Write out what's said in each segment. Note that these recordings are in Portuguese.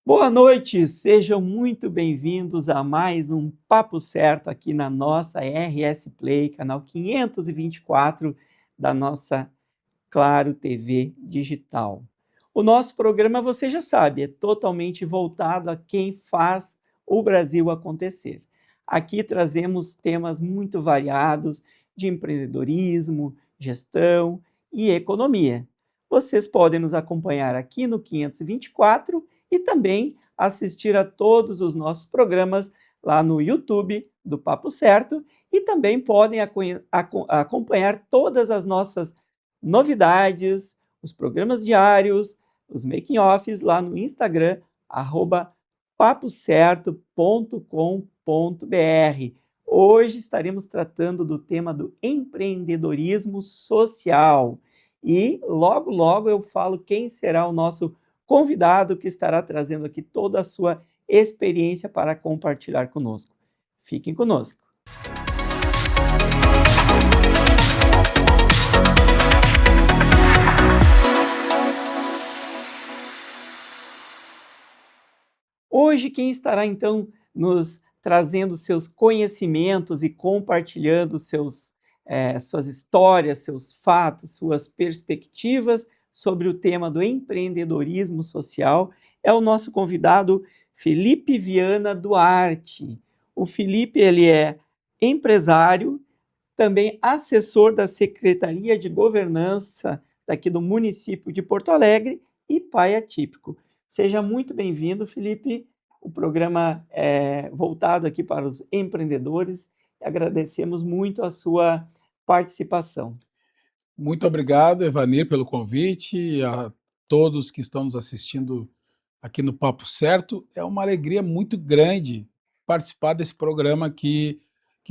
Boa noite, sejam muito bem-vindos a mais um Papo Certo aqui na nossa RS Play, canal 524 da nossa Claro TV Digital. O nosso programa, você já sabe, é totalmente voltado a quem faz o Brasil acontecer. Aqui trazemos temas muito variados de empreendedorismo, gestão e economia. Vocês podem nos acompanhar aqui no 524 e também assistir a todos os nossos programas lá no YouTube do Papo Certo e também podem acompanhar todas as nossas novidades, os programas diários, os making-offs lá no Instagram, papocerto.com.br. Hoje estaremos tratando do tema do empreendedorismo social. E logo, logo eu falo quem será o nosso convidado que estará trazendo aqui toda a sua experiência para compartilhar conosco. Fiquem conosco. Hoje, quem estará então nos trazendo seus conhecimentos e compartilhando suas histórias, seus fatos, suas perspectivas sobre o tema do empreendedorismo social é o nosso convidado Felipe Viana Duarte. O Felipe, ele é empresário, também assessor da Secretaria de Governança daqui do município de Porto Alegre e pai atípico. Seja muito bem-vindo, Felipe. O programa é voltado aqui para os empreendedores. Agradecemos muito a sua participação. Muito obrigado, Evanir, pelo convite, a todos que estão nos assistindo aqui no Papo Certo. É uma alegria muito grande participar desse programa que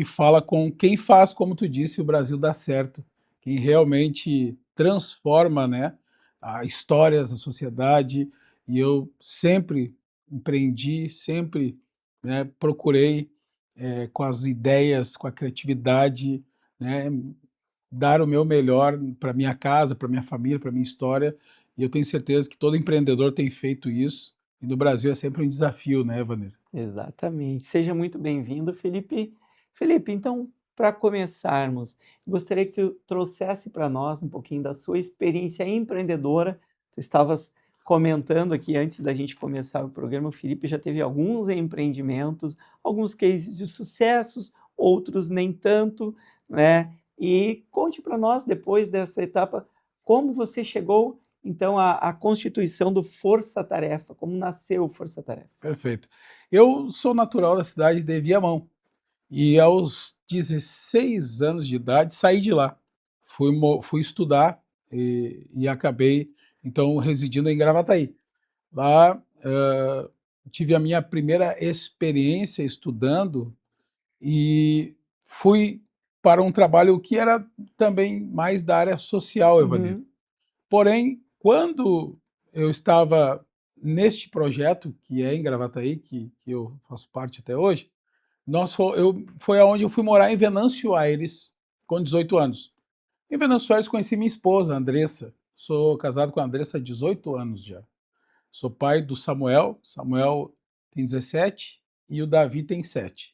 fala com quem faz, como tu disse, o Brasil dar certo, quem realmente transforma, né, histórias da sociedade. E eu sempre empreendi, sempre, né, procurei, com as ideias, com a criatividade, né, dar o meu melhor para minha casa, para minha família, para minha história, e eu tenho certeza que todo empreendedor tem feito isso, e no Brasil é sempre um desafio, né, Vaner? Exatamente. Seja muito bem-vindo, Felipe. Felipe, então, para começarmos, gostaria que tu trouxesse para nós um pouquinho da sua experiência empreendedora. Tu estavas comentando aqui antes da gente começar o programa, o Felipe já teve alguns empreendimentos, alguns cases de sucessos, outros nem tanto, né? E conte para nós, depois dessa etapa, como você chegou, então, à constituição do Força Tarefa, como nasceu o Força Tarefa. Perfeito. Eu sou natural da cidade de Viamão, e aos 16 anos de idade saí de lá. Fui estudar e acabei, então, residindo em Gravataí. Lá, tive a minha primeira experiência estudando e fui para um trabalho que era também mais da área social, Evanir. Uhum. Porém, quando eu estava neste projeto, que é em Gravataí, que eu faço parte até hoje, foi aonde eu fui morar em Venâncio Aires, com 18 anos. Em Venâncio Aires conheci minha esposa, a Andressa. Sou casado com a Andressa há 18 anos já. Sou pai do Samuel. Samuel tem 17 e o Davi tem 7.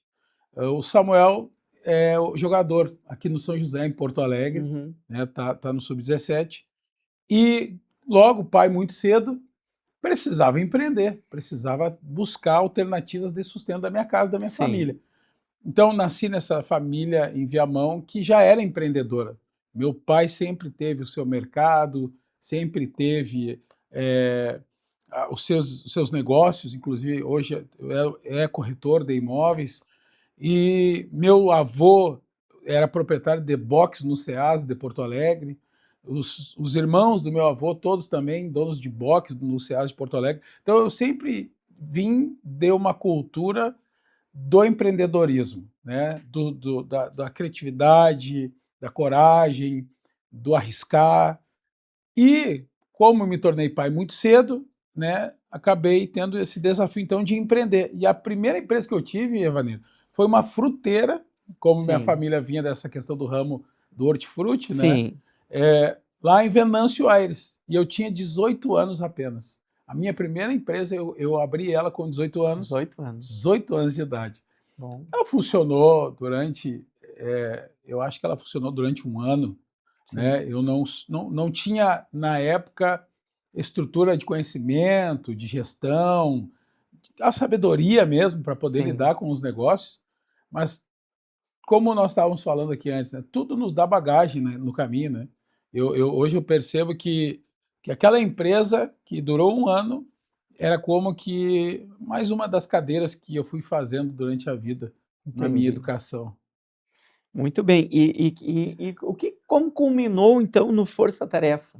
O Samuel é o jogador aqui no São José, em Porto Alegre, Uhum. né, tá no Sub-17. E logo, pai, muito cedo, precisava empreender, precisava buscar alternativas de sustento da minha casa, da minha Sim. família. Então, nasci nessa família em Viamão que já era empreendedora. Meu pai sempre teve o seu mercado, sempre teve os seus negócios, inclusive hoje é corretor de imóveis, e meu avô era proprietário de box no Ceasa de Porto Alegre. Os irmãos do meu avô, todos também donos de box no Ceasa de Porto Alegre. Então eu sempre vim de uma cultura do empreendedorismo, né? Da criatividade, da coragem, do arriscar. E como me tornei pai muito cedo, né, acabei tendo esse desafio então de empreender. E a primeira empresa que eu tive, Evanir, foi uma fruteira, como minha Sim. família vinha dessa questão do ramo do hortifruti, né, Sim. lá em Venâncio Aires. E eu tinha 18 anos apenas. A minha primeira empresa, eu abri ela com 18 anos, 18 anos. 18 anos de idade. Bom, Ela funcionou durante, eu acho que ela funcionou durante um ano, sim, né? Eu não tinha, na época, estrutura de conhecimento, de gestão, a sabedoria mesmo para poder sim, lidar com os negócios, mas como nós estávamos falando aqui antes, né, tudo nos dá bagagem, né, no caminho, né? Hoje eu percebo que aquela empresa que durou um ano era como que mais uma das cadeiras que eu fui fazendo durante a vida na minha entendi. educação. Muito bem. E o que como culminou então no Força Tarefa?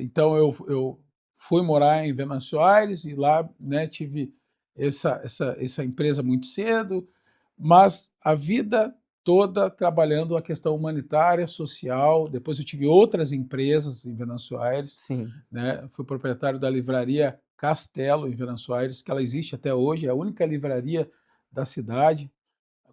Então eu fui morar em Venâncio Aires e lá, né, tive essa empresa muito cedo, mas a vida toda trabalhando a questão humanitária, social. Depois eu tive outras empresas em Venâncio Aires, Sim, né? Fui proprietário da livraria Castelo em Venâncio Aires, que ela existe até hoje, é a única livraria da cidade.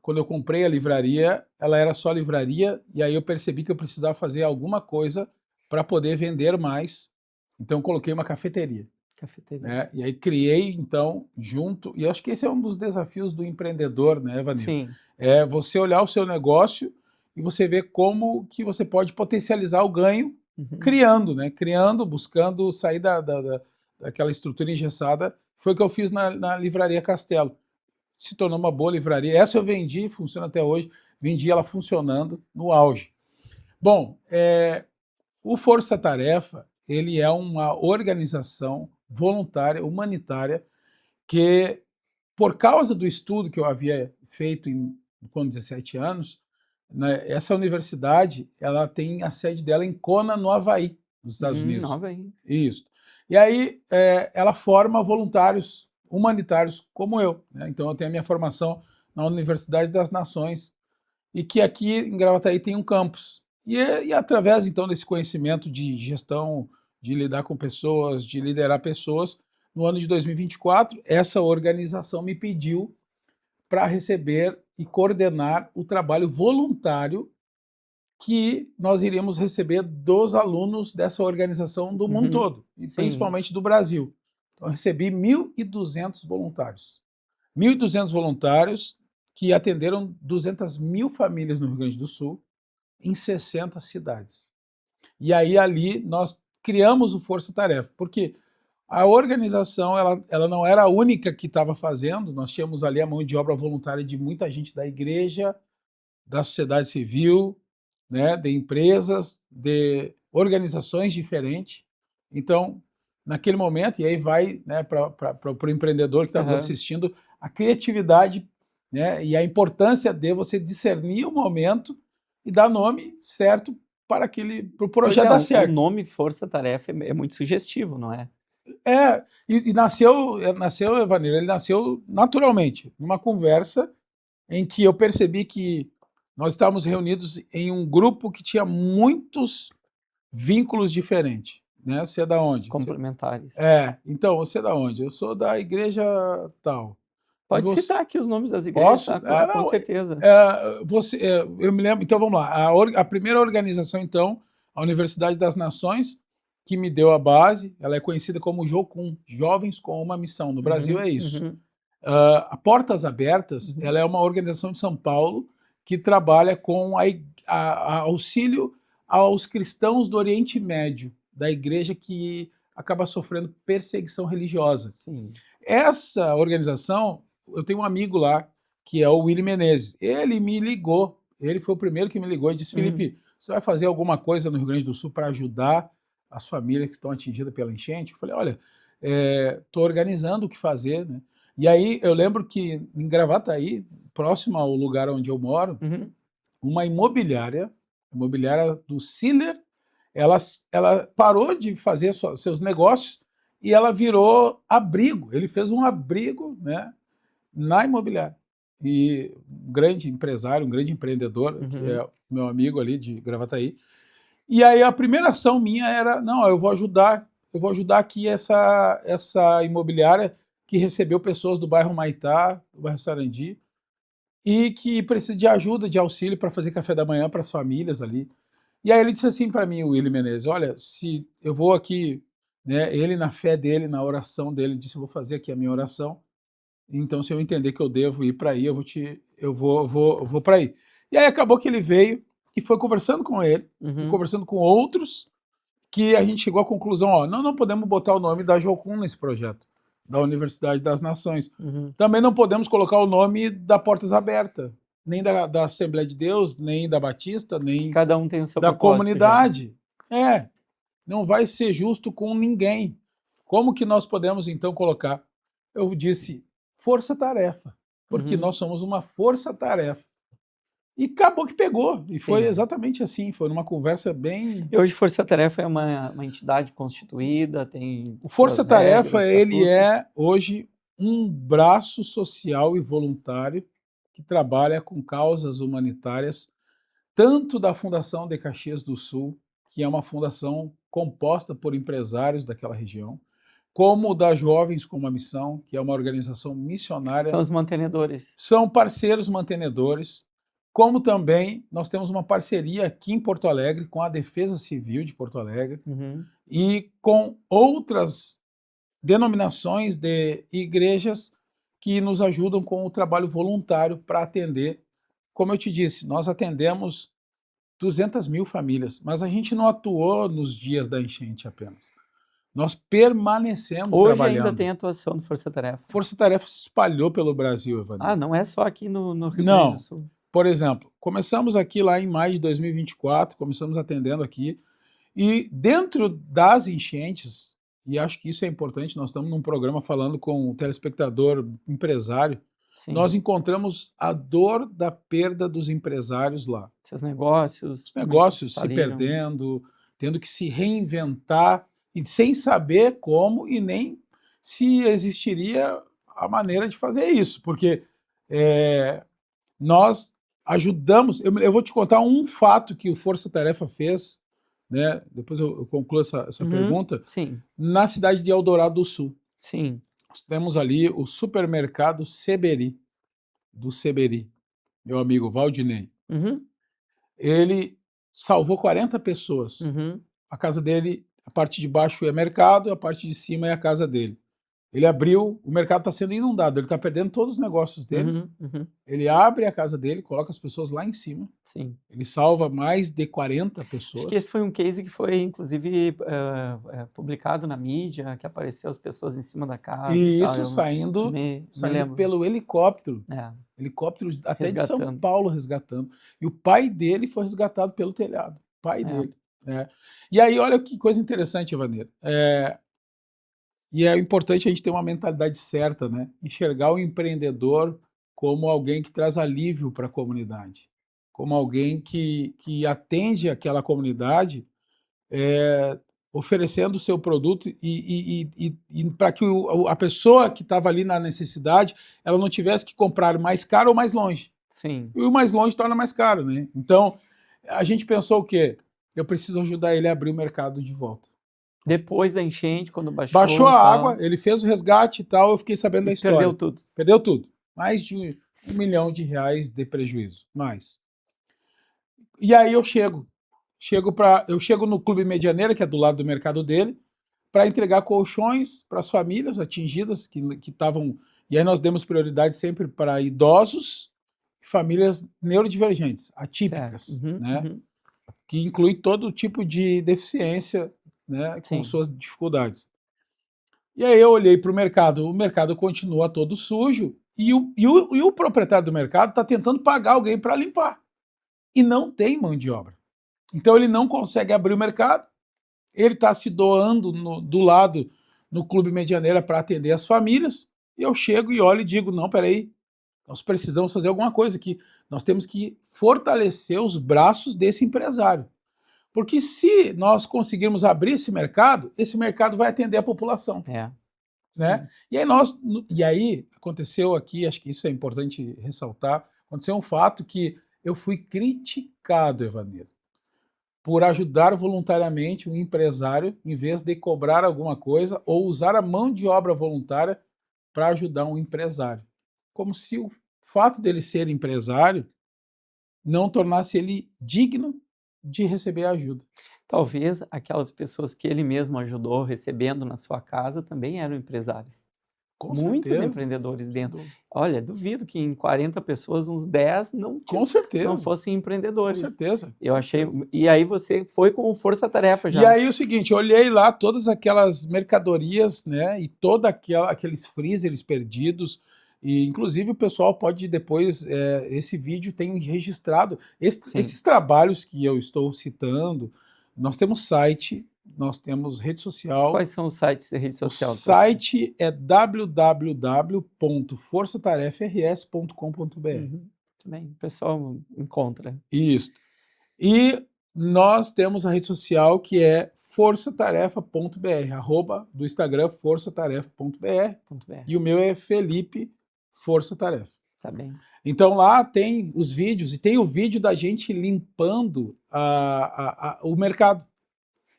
Quando eu comprei a livraria, ela era só livraria, e aí eu percebi que eu precisava fazer alguma coisa para poder vender mais. Então, eu coloquei uma cafeteria, cafeteria. né? E aí criei, então, junto. E eu acho que esse é um dos desafios do empreendedor, né, Vanir? Sim. É você olhar o seu negócio e você ver como que você pode potencializar o ganho Uhum. criando, né? Criando, buscando sair daquela estrutura engessada. Foi o que eu fiz na livraria Castelo. Se tornou uma boa livraria. Essa eu vendi, funciona até hoje. Vendi ela funcionando no auge. Bom, o Força Tarefa, ele é uma organização voluntária, humanitária, que, por causa do estudo que eu havia feito com 17 anos, né, essa universidade, ela tem a sede dela em Kona, no Havaí, nos Estados Unidos. Nova aí. Isso. E aí ela forma voluntários humanitários como eu, né? Então eu tenho a minha formação na Universidade das Nações e que aqui em Gravataí tem um campus. E através então desse conhecimento de gestão, de lidar com pessoas, de liderar pessoas, no ano de 2024, essa organização me pediu para receber e coordenar o trabalho voluntário que nós iríamos receber dos alunos dessa organização do mundo Uhum. todo, e Sim. principalmente do Brasil. Então, eu recebi 1.200 voluntários. 1.200 voluntários que atenderam 200 mil famílias no Rio Grande do Sul, em 60 cidades. E aí, ali, nós criamos o Força Tarefa, porque a organização ela não era a única que estava fazendo, nós tínhamos ali a mão de obra voluntária de muita gente da igreja, da sociedade civil, né, de empresas, de organizações diferentes. Então, naquele momento, e aí vai, né, para o empreendedor que está nos Aham. assistindo, a criatividade, né, e a importância de você discernir o momento e dar nome certo para o Pois projeto é, dar o certo. nome Força Tarefa é muito sugestivo, não é? E nasceu, Evanir, ele nasceu naturalmente, numa conversa em que eu percebi que nós estávamos reunidos em um grupo que tinha muitos vínculos diferentes, né? Você é da onde? Complementares. Então, você é da onde? Eu sou da igreja tal. E Pode citar você? aqui os nomes das igrejas, Posso? tá? Claro, com Não, certeza. eu me lembro, então vamos lá. A primeira organização, então, a Universidade das Nações, que me deu a base, ela é conhecida como JOCUM, Jovens com uma Missão. No Brasil é Uhum, isso. uhum, A Portas Abertas, uhum. ela é uma organização de São Paulo que trabalha com a auxílio aos cristãos do Oriente Médio, da igreja que acaba sofrendo perseguição religiosa. Sim. Essa organização, eu tenho um amigo lá, que é o Willy Menezes. Ele me ligou, ele foi o primeiro que me ligou e disse: Hum. Felipe, você vai fazer alguma coisa no Rio Grande do Sul para ajudar as famílias que estão atingidas pela enchente? Eu falei: olha, estou organizando o que fazer, né? E aí eu lembro que em Gravataí, próximo ao lugar onde eu moro, Uhum. uma imobiliária do Siller, ela, ela parou de fazer seus negócios e ela virou abrigo. Ele fez um abrigo, né, na imobiliária. E um grande empresário, um grande empreendedor, que Uhum. é meu amigo ali de Gravataí. E aí a primeira ação minha era, não, eu vou ajudar aqui essa imobiliária que recebeu pessoas do bairro Maitá, do bairro Sarandi, e que precisa de ajuda, de auxílio para fazer café da manhã para as famílias ali. E aí ele disse assim para mim, o Willy Menezes: olha, se eu vou aqui né? Ele, na fé dele, na oração dele, disse: eu vou fazer aqui a minha oração, então se eu entender que eu devo ir para aí, eu vou para aí. E aí acabou que ele veio e foi conversando com ele, e Uhum, conversando com outros, que a gente chegou à conclusão, ó, não podemos botar o nome da Jocum nesse projeto, da Universidade das Nações. uhum. Também não podemos colocar o nome da Portas Abertas, nem da Assembleia de Deus, nem da Batista, Que nem cada um tem o seu da propósito já. comunidade. Não vai ser justo com ninguém. Como que nós podemos, então, colocar? Eu disse, força-tarefa, porque Uhum, nós somos uma força-tarefa. E acabou que pegou, e foi sim. exatamente assim, foi numa conversa bem... E hoje Força Tarefa é uma entidade constituída, tem O suas Força-Tarefa, regras, ele estatutos. é hoje um braço social e voluntário que trabalha com causas humanitárias, tanto da Fundação de Caxias do Sul, que é uma fundação composta por empresários daquela região, como da Jovens com uma Missão, que é uma organização São missionária, os mantenedores. são parceiros mantenedores, como também nós temos uma parceria aqui em Porto Alegre com a Defesa Civil de Porto Alegre Uhum, e com outras denominações de igrejas que nos ajudam com o trabalho voluntário para atender. Como eu te disse, nós atendemos 200.000 famílias, mas a gente não atuou nos dias da enchente apenas. Nós permanecemos hoje ainda trabalhando. tem atuação do Força Tarefa. Força Tarefa se espalhou pelo Brasil, Ah, Evanildo. não é só aqui no Rio Grande do Não. Sul. Por exemplo, começamos aqui lá em maio de 2024, começamos atendendo aqui, e dentro das enchentes, e acho que isso é importante, nós estamos num programa falando com o telespectador empresário, Sim. nós encontramos a dor da perda dos empresários lá. Seus negócios, Os muitos negócios se faliram. perdendo, tendo que se reinventar, e sem saber como e nem se existiria a maneira de fazer isso, porque nós ajudamos. Eu vou te contar um fato que o Força Tarefa fez, né? Depois eu concluo essa Uhum, pergunta. sim, Na cidade de Eldorado do Sul, sim. nós temos ali o supermercado Seberi, do Seberi, meu amigo Valdinei. Uhum, Ele salvou 40 pessoas. uhum, A casa dele, a parte de baixo é mercado, a parte de cima é a casa dele. Ele abriu, o mercado está sendo inundado, ele está perdendo todos os negócios dele. uhum, uhum, Ele abre a casa dele, coloca as pessoas lá em cima. sim. Ele salva mais de 40 Acho que esse pessoas. foi um case que foi, inclusive, publicado na mídia, que apareceu as pessoas em cima da casa e E tal. isso Eu saindo, me saindo lembro, pelo helicóptero. é, Helicóptero até de São resgatando. Paulo resgatando. E o pai dele foi resgatado pelo telhado. Pai É, dele. É. E aí, olha que coisa interessante, Evaneiro. E é importante a gente ter uma mentalidade certa, né? Enxergar o empreendedor como alguém que traz alívio para a comunidade, como alguém que atende aquela comunidade, oferecendo o seu produto e para que a pessoa que estava ali na necessidade, ela não tivesse que comprar mais caro ou mais longe. sim. E o mais longe torna mais caro, né? Então, a gente pensou o quê? Eu preciso ajudar ele a abrir o mercado de volta. Depois da enchente, quando Baixou baixou e a água, tal, ele fez o resgate e tal, eu fiquei sabendo e da perdeu história. tudo. Perdeu tudo. Mais de R$ 1 milhão de prejuízo. Mais. E aí eu chego no Clube Medianeira, que é do lado do mercado dele, para entregar colchões para as famílias atingidas que estavam. E aí nós demos prioridade sempre para idosos e famílias neurodivergentes, Certo. atípicas, Uhum, né? uhum, Que inclui todo tipo de deficiência, né? Com sim, suas dificuldades. E aí eu olhei para o mercado continua todo sujo e o proprietário do mercado está tentando pagar alguém para limpar. E não tem mão de obra. Então ele não consegue abrir o mercado, ele está se doando do lado no Clube Medianeira para atender as famílias, e eu chego e olho e digo, não, peraí, nós precisamos fazer alguma coisa aqui, nós temos que fortalecer os braços desse empresário. Porque se nós conseguirmos abrir esse mercado vai atender a população. é, Né? sim. E aí aconteceu aqui, acho que isso é importante ressaltar, aconteceu um fato que eu fui criticado, Evanildo, por ajudar voluntariamente um empresário em vez de cobrar alguma coisa ou usar a mão de obra voluntária para ajudar um empresário. Como se o fato dele ser empresário não tornasse ele digno de receber ajuda. Talvez aquelas pessoas que ele mesmo ajudou recebendo na sua casa também eram empresários. Com Muitos certeza, empreendedores sem dentro. dúvida. Olha, duvido que em 40 pessoas, uns 10 Com não certeza, fossem com empreendedores. certeza, com Eu achei. certeza. E aí você foi com força-tarefa E já. aí o seguinte, eu olhei lá todas aquelas mercadorias, né, e toda aqueles freezers perdidos, e inclusive o pessoal pode depois, esse vídeo tem registrado, Sim. esses trabalhos que eu estou citando, nós temos site, nós temos rede social. Quais são os sites e rede O social de vocês? site é www.forçatarefars.com.br. Muito bem, o pessoal encontra. Isso. E nós temos a rede social que é forçatarefa.br, arroba do Instagram forçatarefa.br, .br. e o meu é Felipe Força Tarefa. Tá bem. Então lá tem os vídeos, e tem o vídeo da gente limpando o mercado.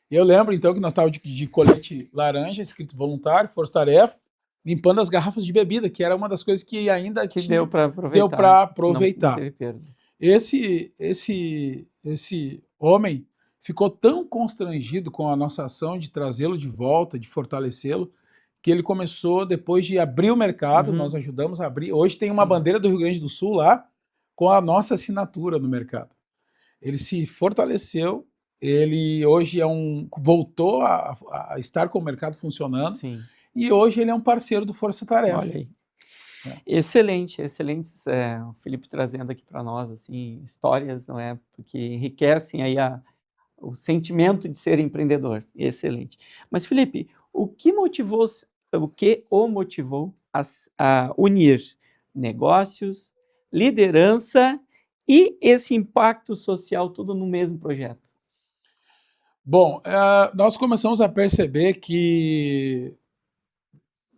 Eu lembro então que nós estávamos de colete laranja, escrito voluntário, Força Tarefa, limpando as garrafas de bebida, que era uma das coisas que ainda Que tinha, deu para aproveitar. deu para que não aproveitar. teve perda. Esse homem ficou tão constrangido com a nossa ação de trazê-lo de volta, de fortalecê-lo, que ele começou, depois de abrir o mercado, nós ajudamos a abrir. Hoje tem uma Sim. bandeira do Rio Grande do Sul lá, com a nossa assinatura no mercado. Ele se fortaleceu, ele hoje voltou a estar com o mercado funcionando, Sim. e hoje ele é um parceiro do Força Tarefa. Olha aí. Excelente, excelentes, o Felipe trazendo aqui para nós, assim, histórias, não é, porque enriquecem aí o sentimento de ser empreendedor. Excelente. Mas Felipe, o que o motivou a unir negócios, liderança e esse impacto social tudo no mesmo projeto? Bom, nós começamos a perceber que,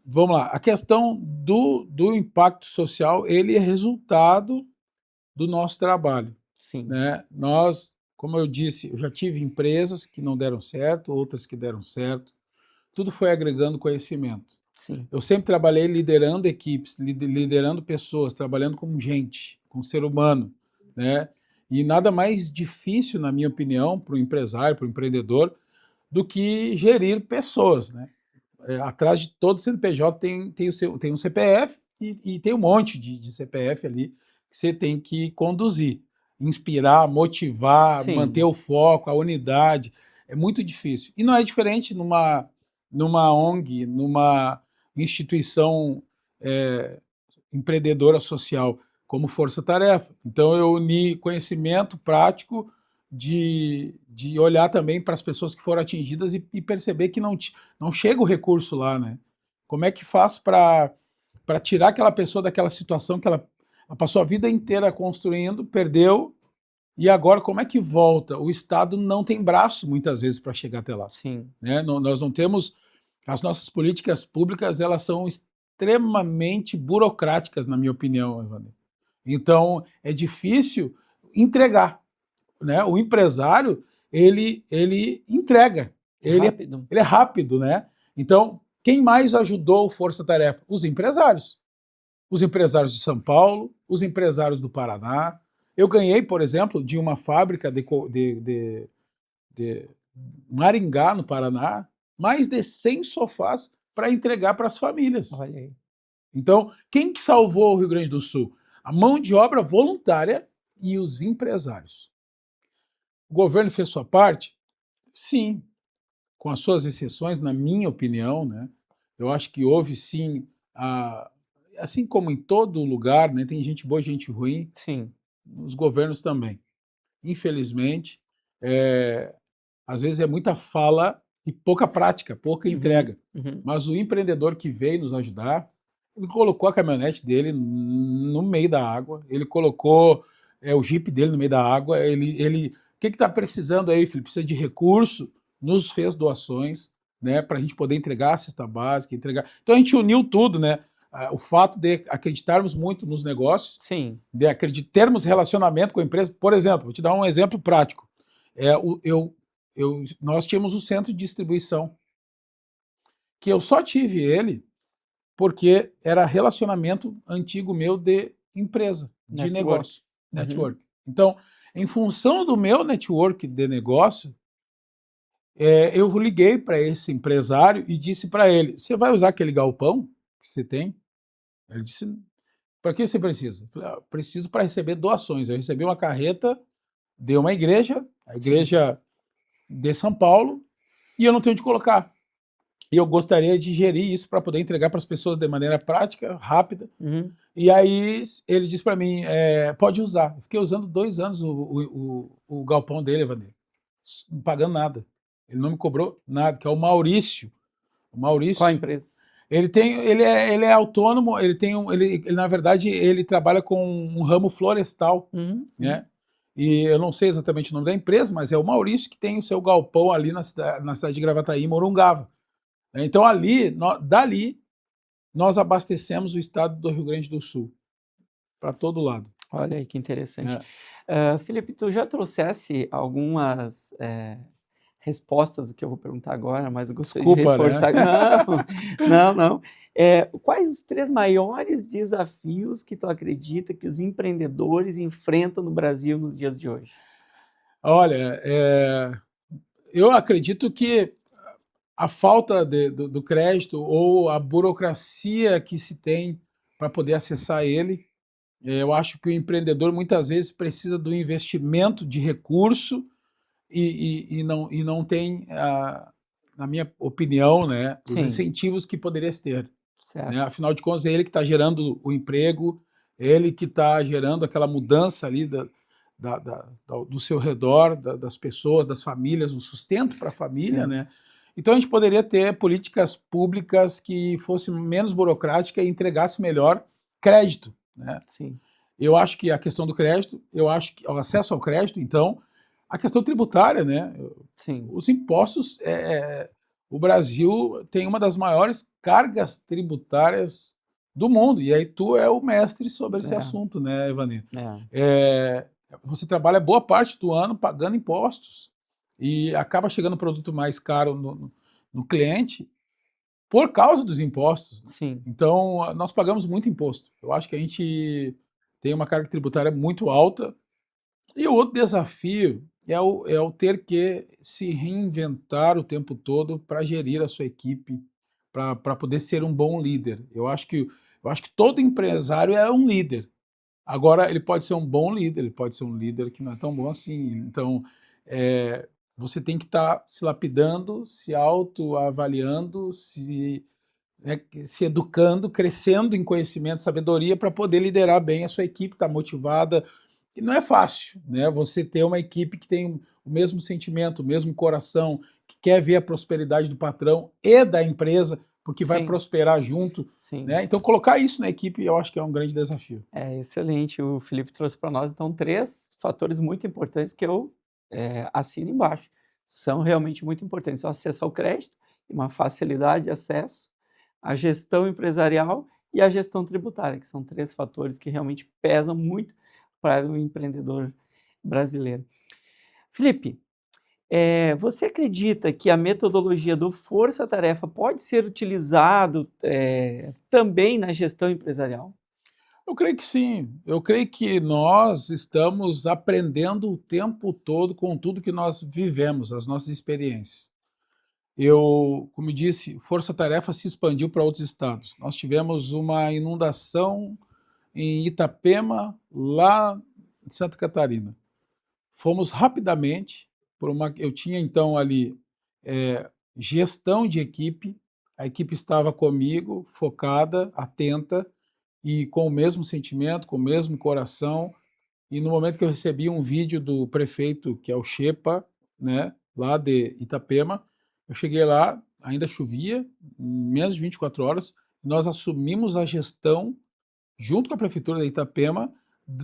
vamos lá, a questão do impacto social, ele é resultado do nosso trabalho, Sim. né? Nós, como eu disse, eu já tive empresas que não deram certo, outras que deram certo, tudo foi agregando conhecimento. Sim. Eu sempre trabalhei liderando equipes, liderando pessoas, trabalhando com gente, com ser humano, né? E nada mais difícil, na minha opinião, para o empresário, para o empreendedor, do que gerir pessoas, né? Atrás de todo CNPJ tem um CPF e tem um monte de CPF ali que você tem que conduzir, inspirar, motivar, Sim. manter o foco, a unidade. É muito difícil. E não é diferente numa ONG, numa instituição empreendedora social, como Força Tarefa. Então eu uni conhecimento prático de olhar também para as pessoas que foram atingidas e perceber que não chega o recurso lá, né? Como é que faz para tirar aquela pessoa daquela situação que ela passou a vida inteira construindo, perdeu, e agora como é que volta? O Estado não tem braço, muitas vezes, para chegar até lá. Sim. Né? Nós não temos... As nossas políticas públicas, elas são extremamente burocráticas, na minha opinião, Evandro. Então, é difícil entregar, né? O empresário, ele entrega. Rápido. Ele é rápido, né? Então, quem mais ajudou o Força Tarefa? Os empresários. Os empresários de São Paulo, os empresários do Paraná. Eu ganhei, por exemplo, de uma fábrica de Maringá, no Paraná, mais de 100 sofás para entregar para as famílias. Olha aí. Então, quem que salvou o Rio Grande do Sul? A mão de obra voluntária e os empresários. O governo fez sua parte? Sim, com as suas exceções, na minha opinião, né? Eu acho que houve sim, assim como em todo lugar, né? Tem gente boa e gente ruim. Sim. Os governos também. Infelizmente, às vezes é muita fala e pouca prática, pouca entrega. Mas o empreendedor que veio nos ajudar, ele colocou a caminhonete dele no meio da água, ele colocou o Jeep dele no meio da água, o que está precisando aí, Felipe? Precisa de recurso, nos fez doações, né, para a gente poder entregar a cesta básica, entregar. Então a gente uniu tudo, né? O fato de acreditarmos muito nos negócios, Sim. de termos relacionamento com a empresa. Por exemplo, vou te dar um exemplo prático. Nós tínhamos um centro de distribuição, que eu só tive ele porque era relacionamento antigo meu de empresa, de negócio, network. Então, em função do meu network de negócio, Eu liguei para esse empresário e disse para ele: "Você vai usar aquele galpão que você tem?" Ele disse: "Para que você precisa?" Eu falei: "Preciso para receber doações." Eu recebi uma carreta de uma igreja, a Sim. igreja de São Paulo, e eu não tenho onde colocar. E eu gostaria de gerir isso para poder entregar para as pessoas de maneira prática, rápida. Uhum. E aí ele disse para mim: "Pode usar." Eu fiquei usando 2 anos o galpão dele, Evanir, não pagando nada. Ele não me cobrou nada, que é o Maurício. O Qual a Maurício, empresa? ele é autônomo, ele na verdade, ele trabalha com um ramo florestal, Uhum, uhum. né. E eu não sei exatamente o nome da empresa, mas é o Maurício que tem o seu galpão ali na cidade de Gravataí, Morungava. Então ali, dali, nós abastecemos o estado do Rio Grande do Sul, para todo lado, Olha aí que interessante. né. Felipe, tu já trouxesse algumas, respostas do que eu vou perguntar agora, mas eu gostaria de Desculpa, né. reforçar. Não, não, não. Quais os 3 maiores desafios que tu acredita que os empreendedores enfrentam no Brasil nos dias de hoje? Olha, eu acredito que a falta do crédito ou a burocracia que se tem para poder acessar ele, eu acho que o empreendedor muitas vezes precisa do investimento de recurso e não tem, na minha opinião, né, os Sim, incentivos que poderia ter, né. certo. Afinal de contas, é ele que está gerando o emprego, é ele que está gerando aquela mudança ali do seu redor, das pessoas, das famílias, um sustento para a família, Sim, né. Então a gente poderia ter políticas públicas que fossem menos burocrática e entregasse melhor crédito, né. sim, Eu acho que a questão do crédito, eu acho que o acesso ao crédito, então, a questão tributária, né, sim, os impostos, o Brasil tem uma das maiores cargas tributárias do mundo, e aí tu é o mestre sobre esse é, assunto, né, Evani. é, Eh, Você trabalha boa parte do ano pagando impostos, e acaba chegando um produto mais caro no cliente por causa dos impostos, né. sim, Então, nós pagamos muito imposto. Eu acho que a gente tem uma carga tributária muito alta. E o outro desafio é o ter que se reinventar o tempo todo para gerir a sua equipe, para poder ser um bom líder. Eu acho que todo empresário é um líder. Agora, ele pode ser um bom líder, ele pode ser um líder que não é tão bom assim. Então, você tem que estar se lapidando, se autoavaliando, né, se educando, crescendo em conhecimento, sabedoria, para poder liderar bem a sua equipe, estar motivada. E não é fácil, né? Você ter uma equipe que tem o mesmo sentimento, o mesmo coração, que quer ver a prosperidade do patrão e da empresa, porque vai sim, prosperar junto, sim. né? Então, colocar isso na equipe, eu acho que é um grande desafio. É excelente. O Felipe trouxe para nós, então, 3 fatores muito importantes que eu, assino embaixo. São realmente muito importantes: o acesso ao crédito, uma facilidade de acesso, a gestão empresarial e a gestão tributária, que são 3 fatores que realmente pesam muito para o empreendedor brasileiro. Felipe, você acredita que a metodologia do força-tarefa pode ser utilizado, também na gestão empresarial? Eu creio que sim. Eu creio que nós estamos aprendendo o tempo todo com tudo que nós vivemos, as nossas experiências. Como disse, Força Tarefa se expandiu para outros estados. Nós tivemos uma inundação em Itapema, lá em Santa Catarina. Fomos rapidamente, eu tinha então ali gestão de equipe, a equipe estava comigo, focada, atenta e com o mesmo sentimento, com o mesmo coração. E no momento que eu recebi um vídeo do prefeito, que é o Xepa, né, lá de Itapema, eu cheguei lá, ainda chovia, em menos de 24 horas, nós assumimos a gestão junto com a prefeitura de Itapema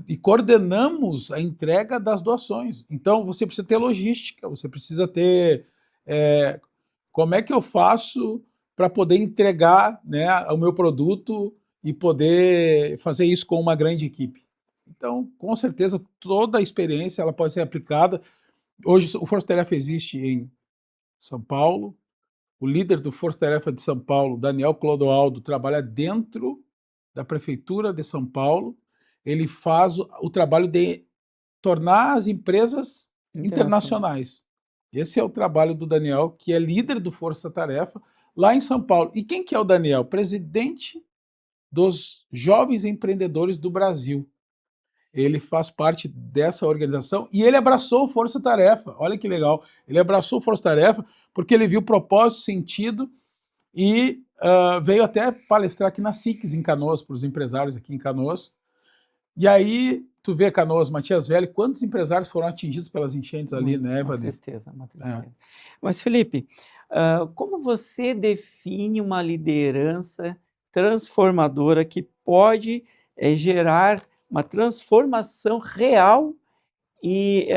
e coordenamos a entrega das doações. Então você precisa ter logística, você precisa ter como é que eu faço para poder entregar, né, o meu produto e poder fazer isso com uma grande equipe. Então, com certeza, toda a experiência ela pode ser aplicada. Hoje o Força Tarefa existe em São Paulo. O líder do Força Tarefa de São Paulo, Daniel Clodoaldo, trabalha dentro da Prefeitura de São Paulo. Ele faz o trabalho de tornar as empresas Internacional. internacionais. Esse é o trabalho do Daniel, que é líder do Força Tarefa, lá em São Paulo. E quem que é o Daniel? Presidente dos Jovens Empreendedores do Brasil. Ele faz parte dessa organização e ele abraçou o Força Tarefa. Olha que legal. Ele abraçou o Força Tarefa porque ele viu propósito, sentido e veio até palestrar aqui na SICS, em Canoas, para os empresários aqui em Canoas. E aí, tu vê Canoas, Matias Velho, quantos empresários foram atingidos pelas enchentes ali, né, Evanir? Uma tristeza. Mas, Felipe, como você define uma liderança transformadora que pode gerar uma transformação real e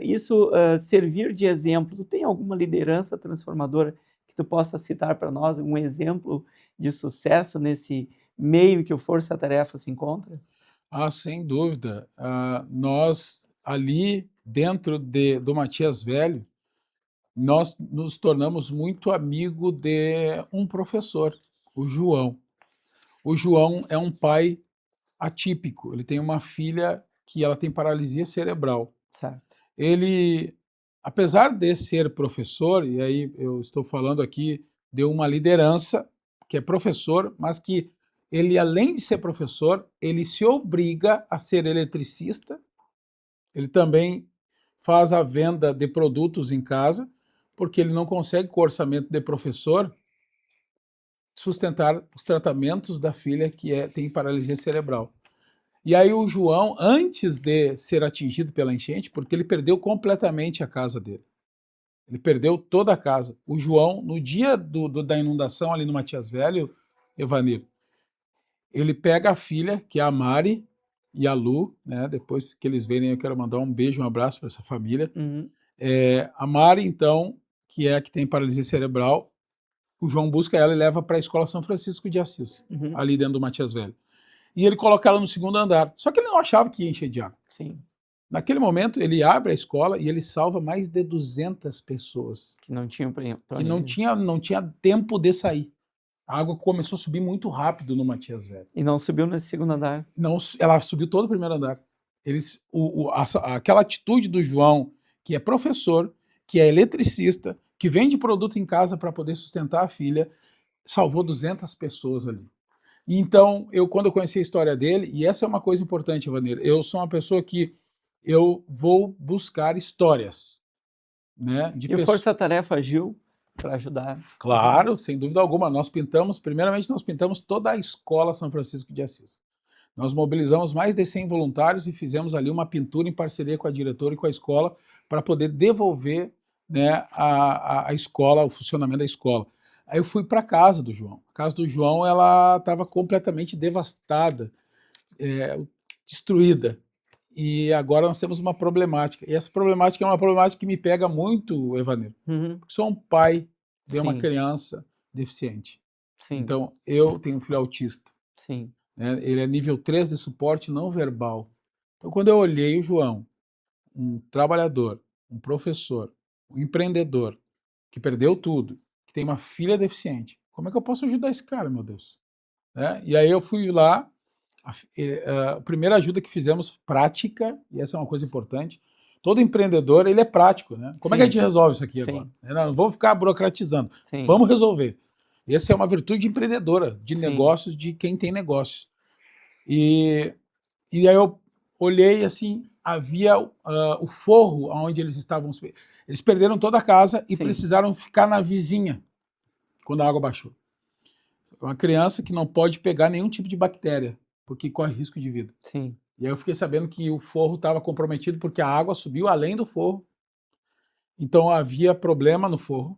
isso servir de exemplo? Tu tem alguma liderança transformadora que tu possa citar para nós, um exemplo de sucesso nesse meio que o Força Tarefa se encontra? Sem dúvida. Nós, ali dentro do Matias Velho, nós nos tornamos muito amigo de um professor, o João. O João é um pai atípico, ele tem uma filha que ela tem paralisia cerebral. Certo. Ele, apesar de ser professor, e aí eu estou falando aqui de uma liderança, que é professor, mas que ele, além de ser professor, ele se obriga a ser eletricista, ele também faz a venda de produtos em casa, porque ele não consegue, com o orçamento de professor, sustentar os tratamentos da filha que tem paralisia cerebral. E aí o João, antes de ser atingido pela enchente, porque ele perdeu completamente a casa dele, ele perdeu toda a casa. O João, no dia da inundação ali no Matias Velho, Evanir, ele pega a filha, que é a Mari e a Lu, né? Depois que eles verem, eu quero mandar um beijo, um abraço para essa família. Uhum. A Mari, então, que é a que tem paralisia cerebral, o João busca ela e leva para a Escola São Francisco de Assis, ali dentro do Matias Velho. E ele coloca ela no segundo andar. Só que ele não achava que ia encher de água. Sim. Naquele momento, ele abre a escola e ele salva mais de 200 pessoas. Que não tinham que não tinha tempo de sair. A água começou a subir muito rápido no Matias Velho. E não subiu nesse segundo andar? Não, ela subiu todo o primeiro andar. Aquela atitude do João, que é professor, que é eletricista, que vende produto em casa para poder sustentar a filha, salvou 200 pessoas ali. Então, quando eu conheci a história dele, e essa é uma coisa importante, Evanir, eu sou uma pessoa que eu vou buscar histórias, né? E o Força Tarefa agiu para ajudar? Claro, sem dúvida alguma. Primeiramente nós pintamos toda a Escola São Francisco de Assis. Nós mobilizamos mais de 100 voluntários e fizemos ali uma pintura em parceria com a diretora e com a escola para poder devolver, né, a escola, o funcionamento da escola. Aí eu fui para a casa do João. A casa do João, ela estava completamente devastada, destruída. E agora nós temos uma problemática. E essa problemática é uma problemática que me pega muito, Evanir. Porque sou um pai de uma criança deficiente. Sim. Então, eu tenho um filho autista. Sim. Né? Ele é nível 3 de suporte não verbal. Então, quando eu olhei o João, um trabalhador, um professor, um empreendedor, que perdeu tudo, que tem uma filha deficiente, como é que eu posso ajudar esse cara, meu Deus? Né? E aí eu fui lá, a primeira ajuda que fizemos, prática, e essa é uma coisa importante, todo empreendedor, ele é prático, né? Como é que a gente resolve isso aqui agora? Não vamos ficar burocratizando, vamos resolver. Essa é uma virtude empreendedora, de negócios, de quem tem negócio. E aí eu olhei assim, havia o forro onde eles estavam, eles perderam toda a casa e precisaram ficar na vizinha, quando a água baixou. Uma criança que não pode pegar nenhum tipo de bactéria, porque corre risco de vida. Sim. E aí eu fiquei sabendo que o forro estava comprometido porque a água subiu além do forro. Então havia problema no forro.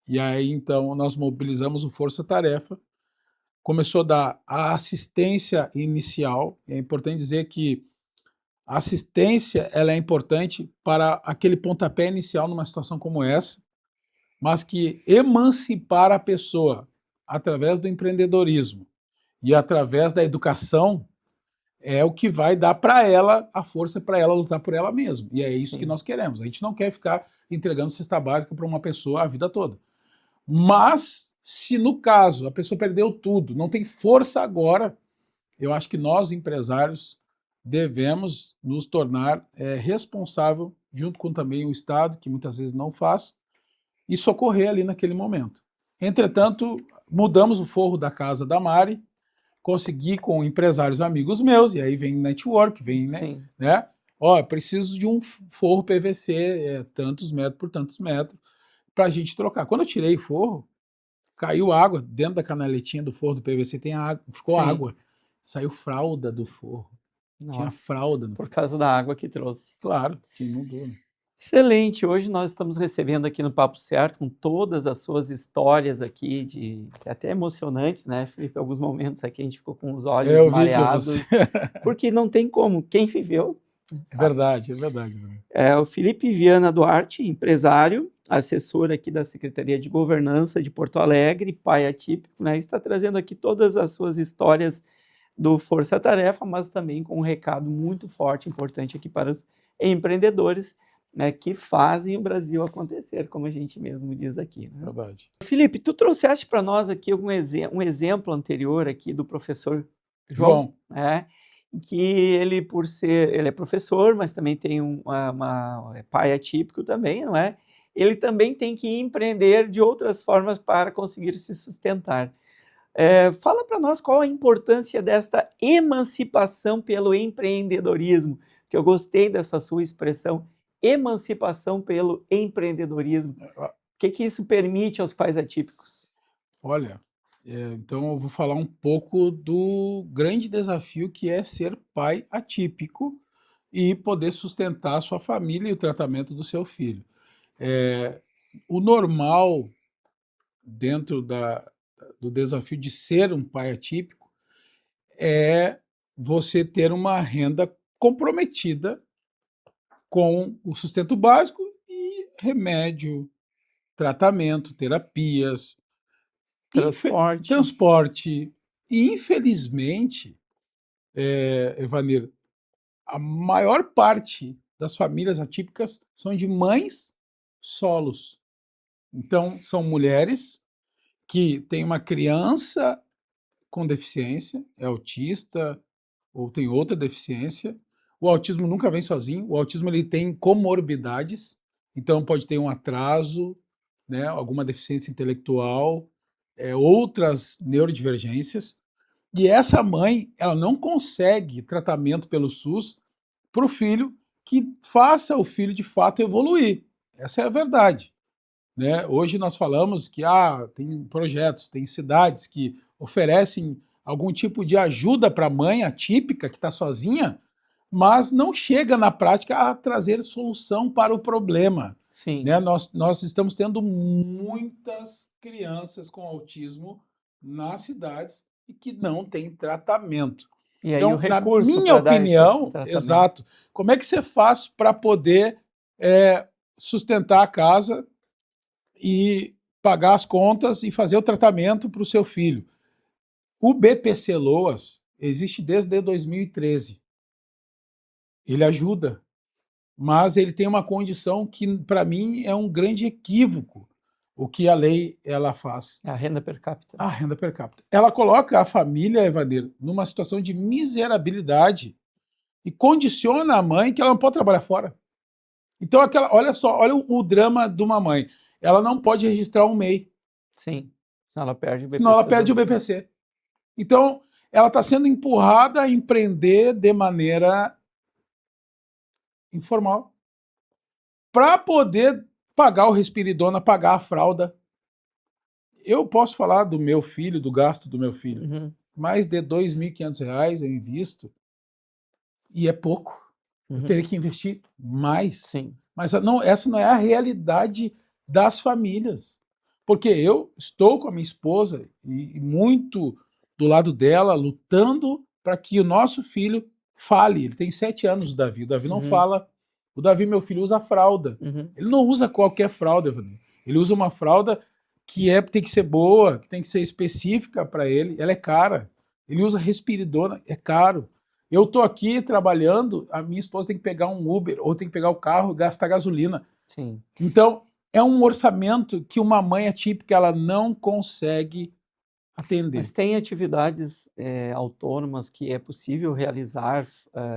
E aí então nós mobilizamos o Força Tarefa. Começou a dar a assistência inicial. É importante dizer que a assistência ela é importante para aquele pontapé inicial numa situação como essa, mas que emancipar a pessoa através do empreendedorismo e através da educação é o que vai dar para ela a força para ela lutar por ela mesma. E é isso que nós queremos. A gente não quer ficar entregando cesta básica para uma pessoa a vida toda. Mas, se no caso a pessoa perdeu tudo, não tem força agora, eu acho que nós, empresários, devemos nos tornar responsável junto com também o Estado, que muitas vezes não faz, e socorrer ali naquele momento. Entretanto, mudamos o forro da casa da Mari, consegui com empresários amigos meus, e aí vem network, vem, Sim. né? Ó, preciso de um forro PVC, tantos metros por tantos metros, para a gente trocar. Quando eu tirei o forro, caiu água, dentro da canaletinha do forro do PVC tem água, ficou Sim. água. Saiu fralda do forro. Tinha Nossa, fralda no por forro. causa da água que trouxe. Claro, que inundou. Né? Excelente, hoje nós estamos recebendo aqui no Papo Certo, com todas as suas histórias aqui, até emocionantes, né, Felipe? Em alguns momentos aqui a gente ficou com os olhos Eu vi que mareados, você... porque não tem como, quem viveu, É sabe? verdade, é verdade. É o Felipe Viana Duarte, empresário, assessor aqui da Secretaria de Governança de Porto Alegre, pai atípico, né, está trazendo aqui todas as suas histórias do Força Tarefa, mas também com um recado muito forte, importante aqui para os empreendedores, né, que fazem o Brasil acontecer, como a gente mesmo diz aqui. Né? Verdade. Felipe, tu trouxeste para nós aqui um exemplo anterior aqui do professor João, né, que ele, ele é professor, mas também tem é pai atípico também, não é? Ele também tem que empreender de outras formas para conseguir se sustentar. Fala para nós qual a importância desta emancipação pelo empreendedorismo, que eu gostei dessa sua expressão, emancipação pelo empreendedorismo. O que isso permite aos pais atípicos? Olha, então eu vou falar um pouco do grande desafio que é ser pai atípico e poder sustentar a sua família e o tratamento do seu filho. O normal dentro do desafio de ser um pai atípico é você ter uma renda comprometida com o sustento básico e remédio, tratamento, terapias, transporte. E, infelizmente, Evanir, a maior parte das famílias atípicas são de mães solos. Então, são mulheres que têm uma criança com deficiência, é autista ou tem outra deficiência. O autismo nunca vem sozinho, o autismo ele tem comorbidades, então pode ter um atraso, né, alguma deficiência intelectual, outras neurodivergências, e essa mãe ela não consegue tratamento pelo SUS para o filho que faça o filho de fato evoluir. Essa é a verdade. Né? Hoje nós falamos que tem projetos, tem cidades que oferecem algum tipo de ajuda para a mãe atípica que está sozinha, mas não chega na prática a trazer solução para o problema. Sim. Né? Nós estamos tendo muitas crianças com autismo nas cidades e que não têm tratamento. E aí então, o recurso, na minha opinião, exato, como é que você faz para poder sustentar a casa e pagar as contas e fazer o tratamento para o seu filho? O BPC Loas existe desde 2013. Ele ajuda, mas ele tem uma condição que, para mim, é um grande equívoco o que a lei ela faz. A renda per capita. A renda per capita. Ela coloca a família, Evanir, numa situação de miserabilidade e condiciona a mãe que ela não pode trabalhar fora. Então, olha só, olha o drama de uma mãe. Ela não pode registrar um MEI. Sim, senão ela perde o BPC. Senão ela perde o BPC. Então, ela está sendo empurrada a empreender de maneira informal para poder pagar o respiridona, pagar a fralda. Eu posso falar do meu filho, do gasto do meu filho. Mais de R$ 2.500 eu invisto e é pouco. Eu teria que investir mais. Sim. Mas essa não é a realidade das famílias. Porque eu estou com a minha esposa e muito do lado dela, lutando para que o nosso filho fale. Ele tem 7 anos, o Davi. O Davi não fala. O Davi, meu filho, usa fralda. Ele não usa qualquer fralda, ele usa uma fralda que tem que ser boa, que tem que ser específica para ele. Ela é cara. Ele usa respiridona, é caro. Eu estou aqui trabalhando, a minha esposa tem que pegar um Uber ou tem que pegar o carro e gastar gasolina. Sim. Então, é um orçamento que uma mãe atípica ela não consegue Mas atender. tem atividades, autônomas que é possível realizar,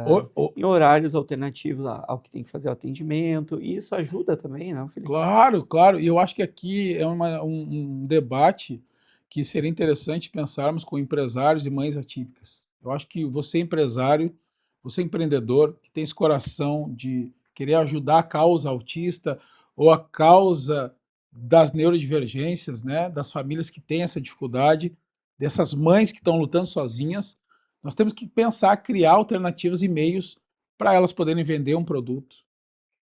O o em horários alternativos ao que tem que fazer o atendimento, e isso ajuda também, não, Felipe? Claro, claro. E eu acho que aqui é um debate que seria interessante pensarmos com empresários e mães atípicas. Eu acho que você empresário, você empreendedor, que tem esse coração de querer ajudar a causa autista ou a causa das neurodivergências, né, das famílias que têm essa dificuldade, dessas mães que estão lutando sozinhas, nós temos que pensar, criar alternativas e meios para elas poderem vender um produto,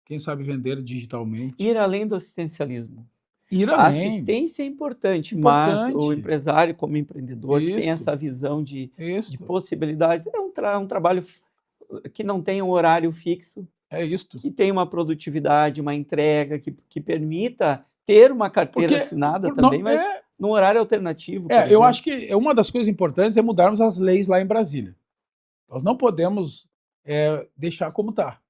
quem sabe vender digitalmente. Ir além do assistencialismo. Ir A além, assistência é importante, mas o importante. empresário como empreendedor que tem Isto, essa visão de isto, possibilidades, é um trabalho que não tem um horário fixo, é isto. que tem uma produtividade, uma entrega, que permita ter uma carteira Porque assinada por no também, mas num horário alternativo, por eu exemplo. acho que uma das coisas importantes é mudarmos as leis lá em Brasília. Nós não podemos, deixar como está.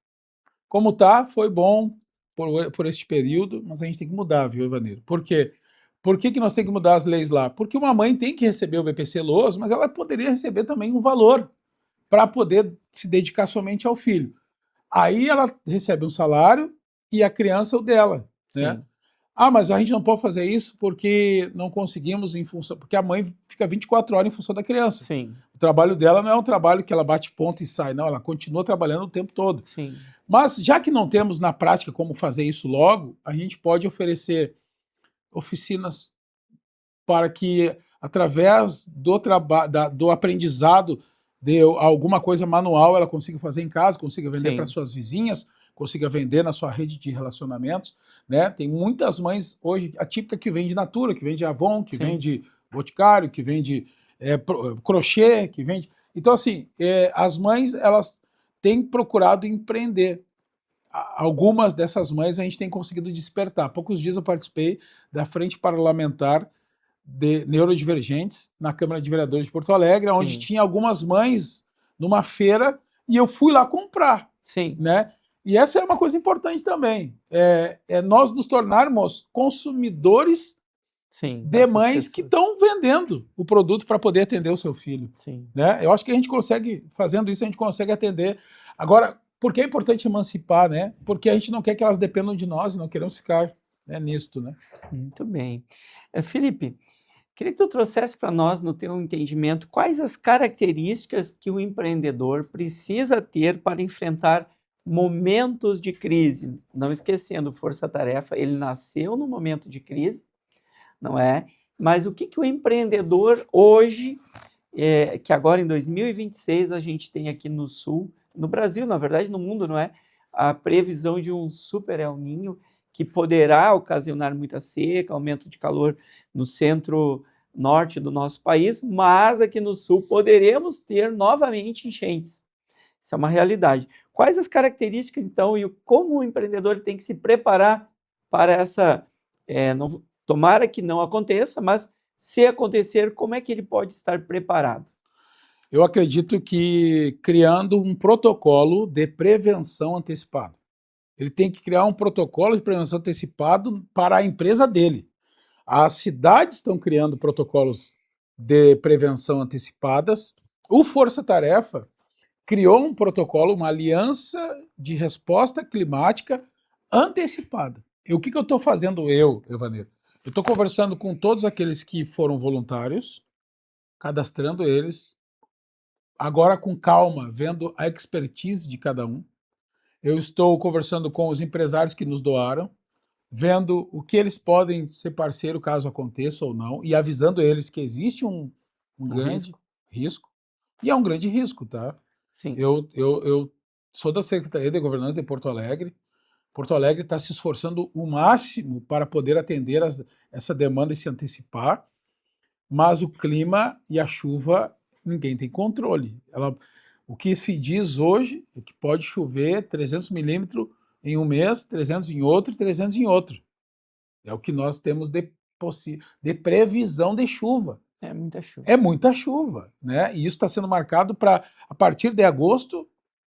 Como está, foi bom por este período, mas a gente tem que mudar, viu, Evaneiro? Por quê? Por que que nós temos que mudar as leis lá? Porque uma mãe tem que receber o BPC-Loas, mas ela poderia receber também um valor para poder se dedicar somente ao filho. Aí ela recebe um salário e a criança o dela, né? Sim, Ah, mas a gente não pode fazer isso porque não conseguimos em função, porque a mãe fica 24 horas em função da criança. sim, O trabalho dela não é um trabalho que ela bate ponto e sai, não, ela continua trabalhando o tempo todo. sim, Mas já que não temos na prática como fazer isso logo, a gente pode oferecer oficinas para que, através do aprendizado de alguma coisa manual, ela consiga fazer em casa, consiga vender para sim, suas vizinhas, consiga vender na sua rede de relacionamentos, né? Tem muitas mães hoje, a típica que vende Natura, que vende Avon, que sim, vende Boticário, que vende crochê, que vende... Então, assim, as mães, elas têm procurado empreender. Algumas dessas mães a gente tem conseguido despertar. Há poucos dias eu participei da Frente Parlamentar de Neurodivergentes na Câmara de Vereadores de Porto Alegre, onde sim, tinha algumas mães numa feira e eu fui lá comprar, sim, né? E essa é uma coisa importante também, é nós nos tornarmos consumidores sim, de dessas mães que pessoas. estão vendendo o produto para poder atender o seu filho, Sim. né? Eu acho que a gente consegue, fazendo isso, a gente consegue atender. Agora, por que é importante emancipar, né? Porque a gente não quer que elas dependam de nós, não queremos ficar, né, nisto, né? Muito bem. Felipe, queria que tu trouxesse para nós, no teu entendimento, quais as características que o empreendedor precisa ter para enfrentar momentos de crise. Não esquecendo, força-tarefa, ele nasceu no momento de crise, não é? Mas o que que o empreendedor hoje, que agora em 2026 a gente tem aqui no Sul, no Brasil, na verdade, no mundo, não é? A previsão de um super El Niño que poderá ocasionar muita seca, aumento de calor no centro-norte do nosso país, mas aqui no Sul poderemos ter novamente enchentes. Isso é uma realidade. Quais as características, então, e como o empreendedor tem que se preparar para essa. Não, tomara que não aconteça, mas se acontecer, como é que ele pode estar preparado? Eu acredito que criando um protocolo de prevenção antecipada. Ele tem que criar um protocolo de prevenção antecipado para a empresa dele. As cidades estão criando protocolos de prevenção antecipadas. O Força Tarefa criou um protocolo, uma aliança de resposta climática antecipada. E o que eu estou fazendo Evaneiro? Eu estou conversando com todos aqueles que foram voluntários, cadastrando eles, agora com calma, vendo a expertise de cada um. Eu estou conversando com os empresários que nos doaram, vendo o que eles podem ser parceiro caso aconteça ou não, e avisando eles que existe um Um grande risco? risco, e é um grande risco, tá? Sim, Eu sou da Secretaria de Governança de Porto Alegre. Porto Alegre está se esforçando o máximo para poder atender essa demanda e se antecipar, mas o clima e a chuva ninguém tem controle. O que se diz hoje é que pode chover 300 milímetros em um mês, 300 em outro e 300 em outro. É o que nós temos de previsão de chuva. é muita chuva. É muita chuva, né? E isso está sendo marcado para a partir de agosto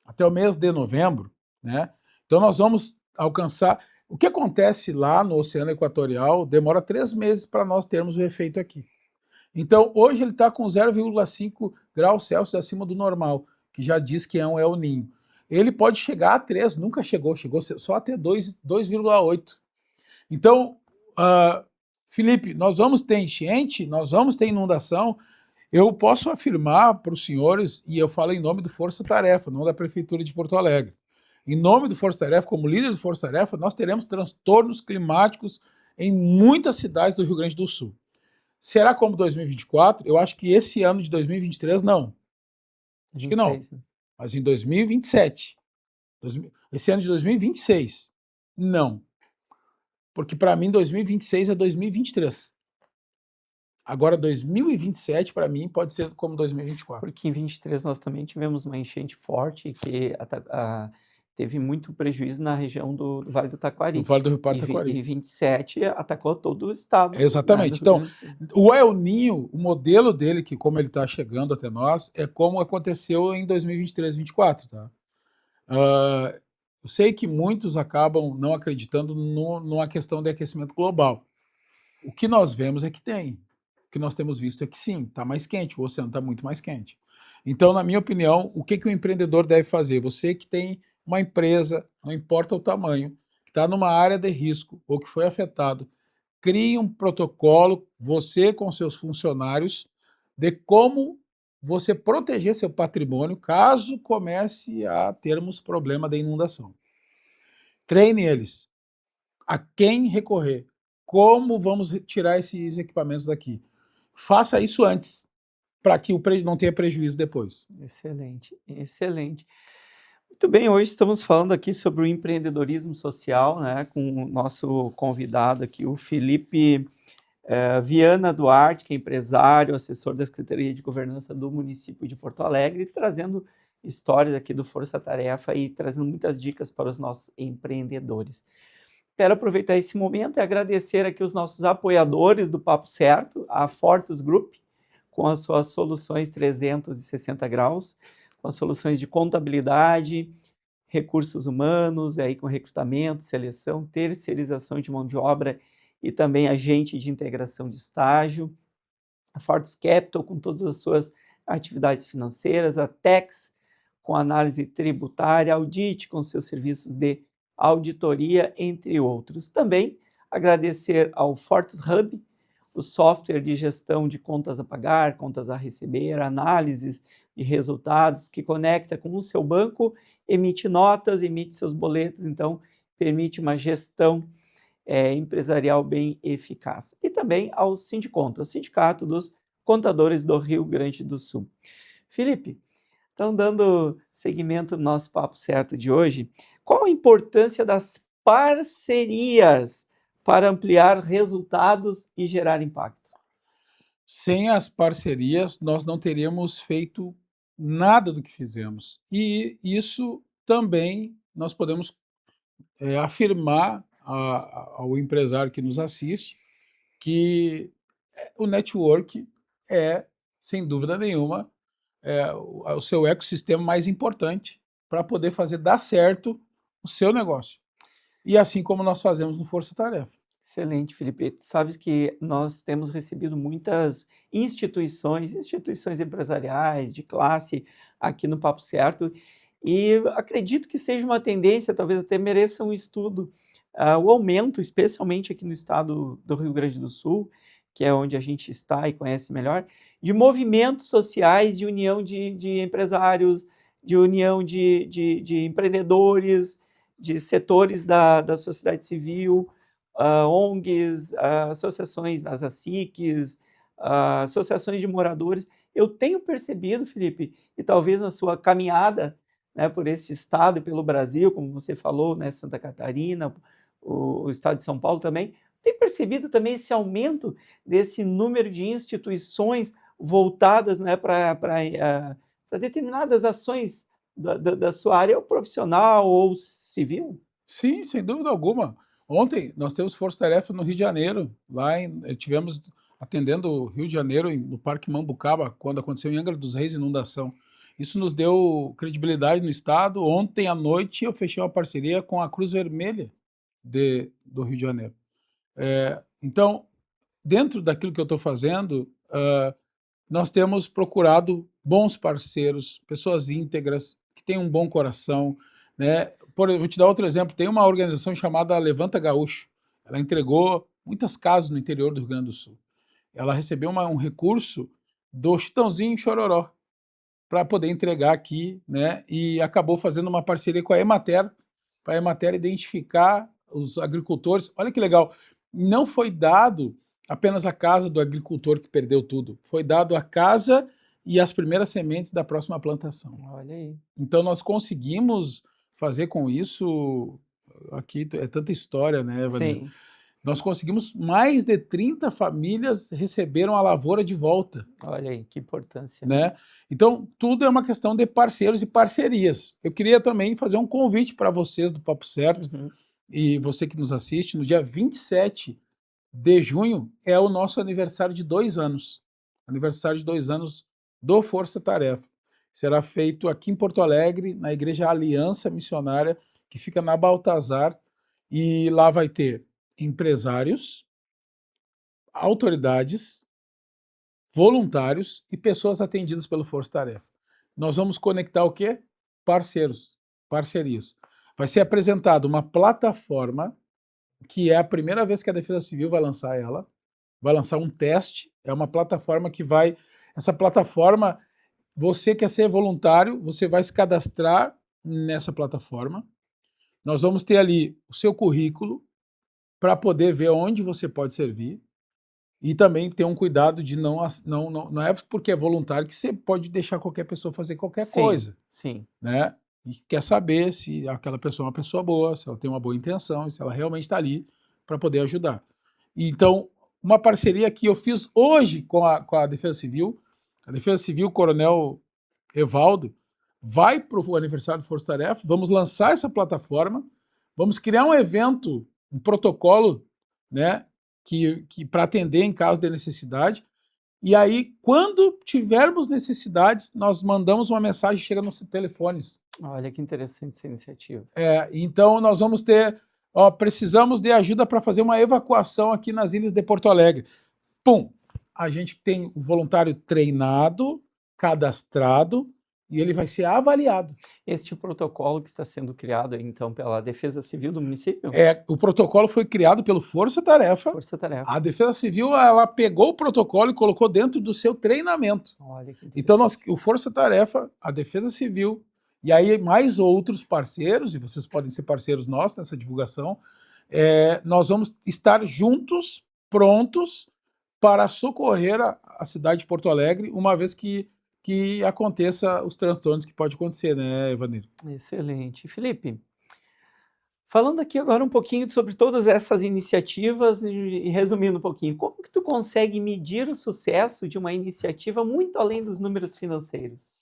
até o mês de novembro, né? Então nós vamos alcançar. O que acontece lá no Oceano Equatorial demora 3 meses para nós termos o efeito aqui. Então, hoje ele está com 0,5 graus Celsius acima do normal, que já diz que é um El Niño. Ele pode chegar a 3, nunca chegou, chegou só até 2,8. Então, Felipe, nós vamos ter enchente, nós vamos ter inundação. Eu posso afirmar para os senhores, e eu falo em nome do Força Tarefa, não da Prefeitura de Porto Alegre. Em nome do Força Tarefa, como líder do Força Tarefa, nós teremos transtornos climáticos em muitas cidades do Rio Grande do Sul. Será como 2024? Eu acho que esse ano de 2023 não. Acho que não. 26, né? Mas em 2027, esse ano de 2026, não. Porque para mim 2026 é 2023. Agora 2027 para mim pode ser como 2024. Porque em 23 nós também tivemos uma enchente forte que teve muito prejuízo na região do Vale do No Taquari. Vale do Rio Pardo E Taquari. 27 atacou todo o estado, né, do Exatamente. Rio Então, Grande do Sul. o El Niño, o modelo dele, que como ele está chegando até nós, é como aconteceu em 2023, 2024, tá? Eu sei que muitos acabam não acreditando numa questão de aquecimento global. O que nós vemos é que tem. O que nós temos visto é que sim, está mais quente, o oceano está muito mais quente. Então, na minha opinião, o que o empreendedor deve fazer? Você que tem uma empresa, não importa o tamanho, que está numa área de risco ou que foi afetado, crie um protocolo, você com seus funcionários, de como você proteger seu patrimônio caso comece a termos problema de inundação. Treine eles. A quem recorrer? Como vamos tirar esses equipamentos daqui? Faça isso antes, para que o não tenha prejuízo depois. Excelente, excelente. Muito bem, hoje estamos falando aqui sobre o empreendedorismo social, né, com o nosso convidado aqui, o Felipe Viana Duarte, que é empresário, assessor da Secretaria de Governança do município de Porto Alegre, trazendo histórias aqui do Força Tarefa e trazendo muitas dicas para os nossos empreendedores. Quero aproveitar esse momento e agradecer aqui os nossos apoiadores do Papo Certo, a Fortus Group, com as suas soluções 360 graus, com as soluções de contabilidade, recursos humanos, aí com recrutamento, seleção, terceirização de mão de obra e também agente de integração de estágio, a Fortus Capital com todas as suas atividades financeiras, a Tex com análise tributária, Audit com seus serviços de auditoria, entre outros. Também agradecer ao Fortus Hub, o software de gestão de contas a pagar, contas a receber, análises de resultados, que conecta com o seu banco, emite notas, emite seus boletos, então permite uma gestão empresarial bem eficaz. E também ao Sindiconto, o Sindicato dos Contadores do Rio Grande do Sul. Felipe, então dando seguimento no nosso Papo Certo de hoje, qual a importância das parcerias para ampliar resultados e gerar impacto? Sem as parcerias, nós não teríamos feito nada do que fizemos. E isso também nós podemos afirmar ao empresário que nos assiste que o network é, sem dúvida nenhuma, o seu ecossistema mais importante para poder fazer dar certo o seu negócio. E assim como nós fazemos no Força Tarefa. Excelente, Felipe. Tu sabes que nós temos recebido muitas instituições empresariais de classe aqui no Papo Certo, e acredito que seja uma tendência, talvez até mereça um estudo, o aumento, especialmente aqui no estado do Rio Grande do Sul, que é onde a gente está e conhece melhor, de movimentos sociais, de união de empresários, de união de empreendedores, de setores da sociedade civil, ONGs, associações, as ASICs, associações de moradores. Eu tenho percebido, Felipe, e talvez na sua caminhada, né, por esse estado e pelo Brasil, como você falou, né, Santa Catarina, o estado de São Paulo também, tem percebido também esse aumento desse número de instituições voltadas, né, para determinadas ações da sua área profissional ou civil? Sim, sem dúvida alguma. Ontem nós temos Força Tarefa no Rio de Janeiro, tivemos atendendo o Rio de Janeiro no Parque Mambucaba, quando aconteceu em Angra dos Reis inundação. Isso nos deu credibilidade no estado. Ontem à noite eu fechei uma parceria com a Cruz Vermelha do Rio de Janeiro. Então, dentro daquilo que eu estou fazendo, nós temos procurado bons parceiros, pessoas íntegras, que têm um bom coração, né? Vou te dar outro exemplo, tem uma organização chamada Levanta Gaúcho, ela entregou muitas casas no interior do Rio Grande do Sul. Ela recebeu um recurso do Chitãozinho e Chororó para poder entregar aqui, né? E acabou fazendo uma parceria com a Emater, para a Emater identificar os agricultores. Olha que legal, não foi dado apenas a casa do agricultor que perdeu tudo, foi dado a casa e as primeiras sementes da próxima plantação. Olha aí. Então nós conseguimos fazer com isso, aqui é tanta história, né, Vanessa? Sim. Nós conseguimos mais de 30 famílias receberam a lavoura de volta. Olha aí, que importância. Né? Então, tudo é uma questão de parceiros e parcerias. Eu queria também fazer um convite para vocês do Papo Certo, e você que nos assiste, no dia 27 de junho é o nosso aniversário de 2 anos. Aniversário de 2 anos do Força Tarefa. Será feito aqui em Porto Alegre, na Igreja Aliança Missionária, que fica na Baltazar, e lá vai ter empresários, autoridades, voluntários e pessoas atendidas pelo Força Tarefa. Nós vamos conectar o quê? Parceiros, parcerias. Vai ser apresentada uma plataforma, que é a primeira vez que a Defesa Civil vai lançar ela, vai lançar um teste, é uma plataforma que vai... Essa plataforma, você quer ser voluntário, você vai se cadastrar nessa plataforma, nós vamos ter ali o seu currículo para poder ver onde você pode servir, e também ter um cuidado de não é porque é voluntário que você pode deixar qualquer pessoa fazer qualquer coisa. Sim. Né? E quer saber se aquela pessoa é uma pessoa boa, se ela tem uma boa intenção, se ela realmente está ali para poder ajudar. Então, uma parceria que eu fiz hoje com a Defesa Civil, Coronel Evaldo, vai para o aniversário do Força Tarefa, vamos lançar essa plataforma, vamos criar um evento, um protocolo, né, que para atender em caso de necessidade, e aí, quando tivermos necessidades, nós mandamos uma mensagem, chega nos telefones. Olha que interessante essa iniciativa. Então, nós vamos ter, precisamos de ajuda para fazer uma evacuação aqui nas ilhas de Porto Alegre. Pum! A gente tem o voluntário treinado, cadastrado, e ele vai ser avaliado. Este protocolo que está sendo criado, então, pela Defesa Civil do município? O protocolo foi criado pelo Força Tarefa. Força Tarefa. A Defesa Civil, ela pegou o protocolo e colocou dentro do seu treinamento. Olha que então, o Força Tarefa, a Defesa Civil, e aí mais outros parceiros, e vocês podem ser parceiros nossos nessa divulgação, nós vamos estar juntos, prontos para socorrer a cidade de Porto Alegre, uma vez que aconteça os transtornos que pode acontecer, né, Evanir? Excelente. Felipe, falando aqui agora um pouquinho sobre todas essas iniciativas e resumindo um pouquinho, como que tu consegue medir o sucesso de uma iniciativa muito além dos números financeiros?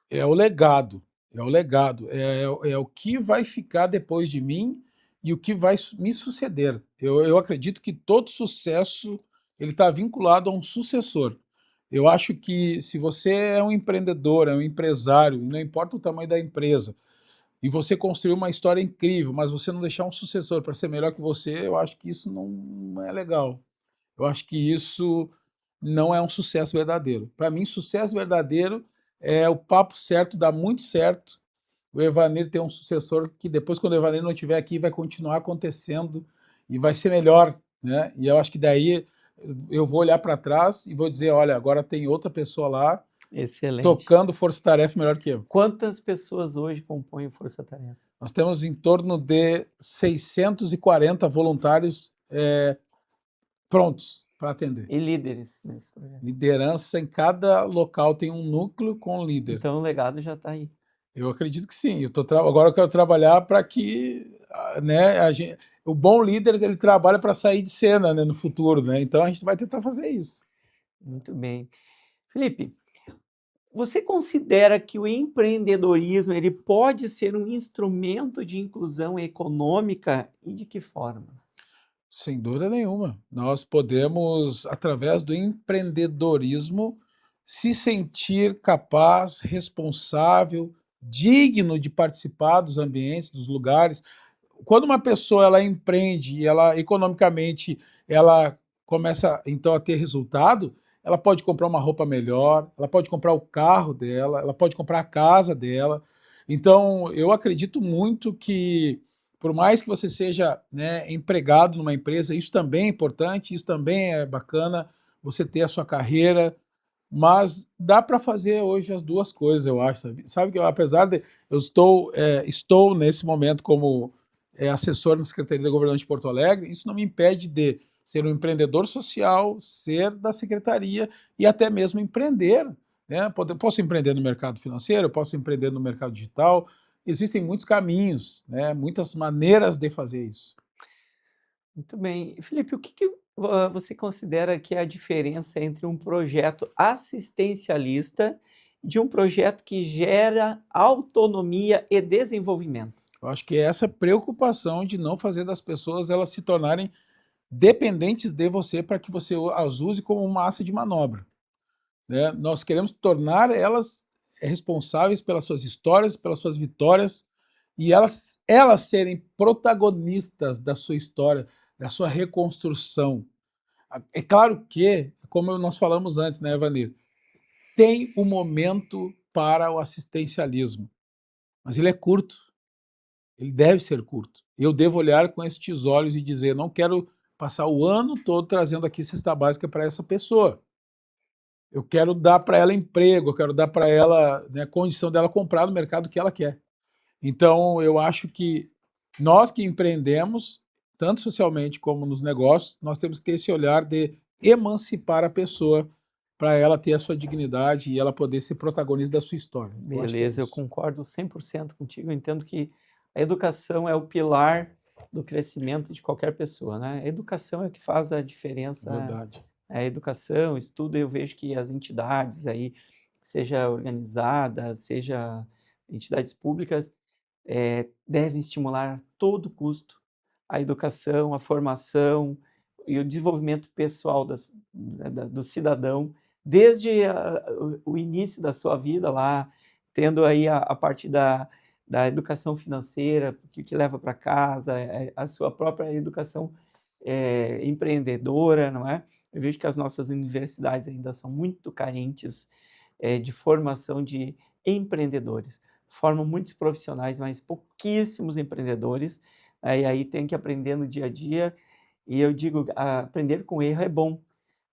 É o legado, é o que vai ficar depois de mim e o que vai me suceder. Eu acredito que todo sucesso ele está vinculado a um sucessor. Eu acho que se você é um empreendedor, é um empresário, não importa o tamanho da empresa, e você construiu uma história incrível, mas você não deixar um sucessor para ser melhor que você, eu acho que isso não é legal. Eu acho que isso não é um sucesso verdadeiro. Para mim, sucesso verdadeiro é o papo certo, dá muito certo. O Evanir tem um sucessor que depois, quando o Evanir não estiver aqui, vai continuar acontecendo e vai ser melhor, né? E eu acho que daí eu vou olhar para trás e vou dizer, olha, agora tem outra pessoa lá. Excelente. Tocando Força Tarefa melhor que eu. Quantas pessoas hoje compõem Força Tarefa? Nós temos em torno de 640 voluntários prontos para atender. E líderes nesse projeto? Liderança, em cada local tem um núcleo com líder. Então o legado já está aí. Eu acredito que sim. Agora eu quero trabalhar para que, né, o bom líder ele trabalha para sair de cena, né, no futuro, né? Então a gente vai tentar fazer isso. Muito bem. Felipe, você considera que o empreendedorismo ele pode ser um instrumento de inclusão econômica e de que forma? Sem dúvida nenhuma. Nós podemos, através do empreendedorismo, se sentir capaz, responsável, digno de participar dos ambientes, dos lugares. Quando uma pessoa ela empreende e ela economicamente ela começa então a ter resultado, ela pode comprar uma roupa melhor, ela pode comprar o carro dela, ela pode comprar a casa dela. Então, eu acredito muito que, por mais que você seja, né, empregado numa empresa, isso também é importante, isso também é bacana, você ter a sua carreira, mas dá para fazer hoje as duas coisas, eu acho, sabe? Sabe que apesar de eu estou nesse momento como assessor na Secretaria da Governança de Porto Alegre, isso não me impede de ser um empreendedor social, ser da secretaria e até mesmo empreender, né? Posso empreender no mercado financeiro, posso empreender no mercado digital, existem muitos caminhos, né? Muitas maneiras de fazer isso. Muito bem. Felipe, o que que você considera que é a diferença entre um projeto assistencialista de um projeto que gera autonomia e desenvolvimento? Eu acho que é essa preocupação de não fazer das pessoas elas se tornarem dependentes de você para que você as use como uma massa de manobra, né? Nós queremos tornar elas responsáveis pelas suas histórias, pelas suas vitórias e elas serem protagonistas da sua história, da sua reconstrução. É claro que, como nós falamos antes, né, Evanir, tem um momento para o assistencialismo, mas ele é curto, ele deve ser curto. Eu devo olhar com estes olhos e dizer, não quero passar o ano todo trazendo aqui cesta básica para essa pessoa. Eu quero dar para ela emprego, eu quero dar para ela, né, a condição dela comprar no mercado que ela quer. Então, eu acho que nós que empreendemos, tanto socialmente como nos negócios, nós temos que ter esse olhar de emancipar a pessoa para ela ter a sua dignidade e ela poder ser protagonista da sua história. Eu acho que é Beleza, eu isso. concordo 100% contigo. Eu entendo que a educação é o pilar do crescimento de qualquer pessoa, né? A educação é o que faz a diferença. Verdade. A educação, estudo, eu vejo que as entidades aí, seja organizada, seja entidades públicas, devem estimular a todo custo a educação, a formação e o desenvolvimento pessoal do cidadão, desde o início da sua vida lá, tendo aí a parte da educação financeira, que leva para casa, a sua própria educação empreendedora, não é? Eu vejo que as nossas universidades ainda são muito carentes de formação de empreendedores. Formam muitos profissionais, mas pouquíssimos empreendedores. E aí tem que aprender no dia a dia. E eu digo, aprender com erro é bom,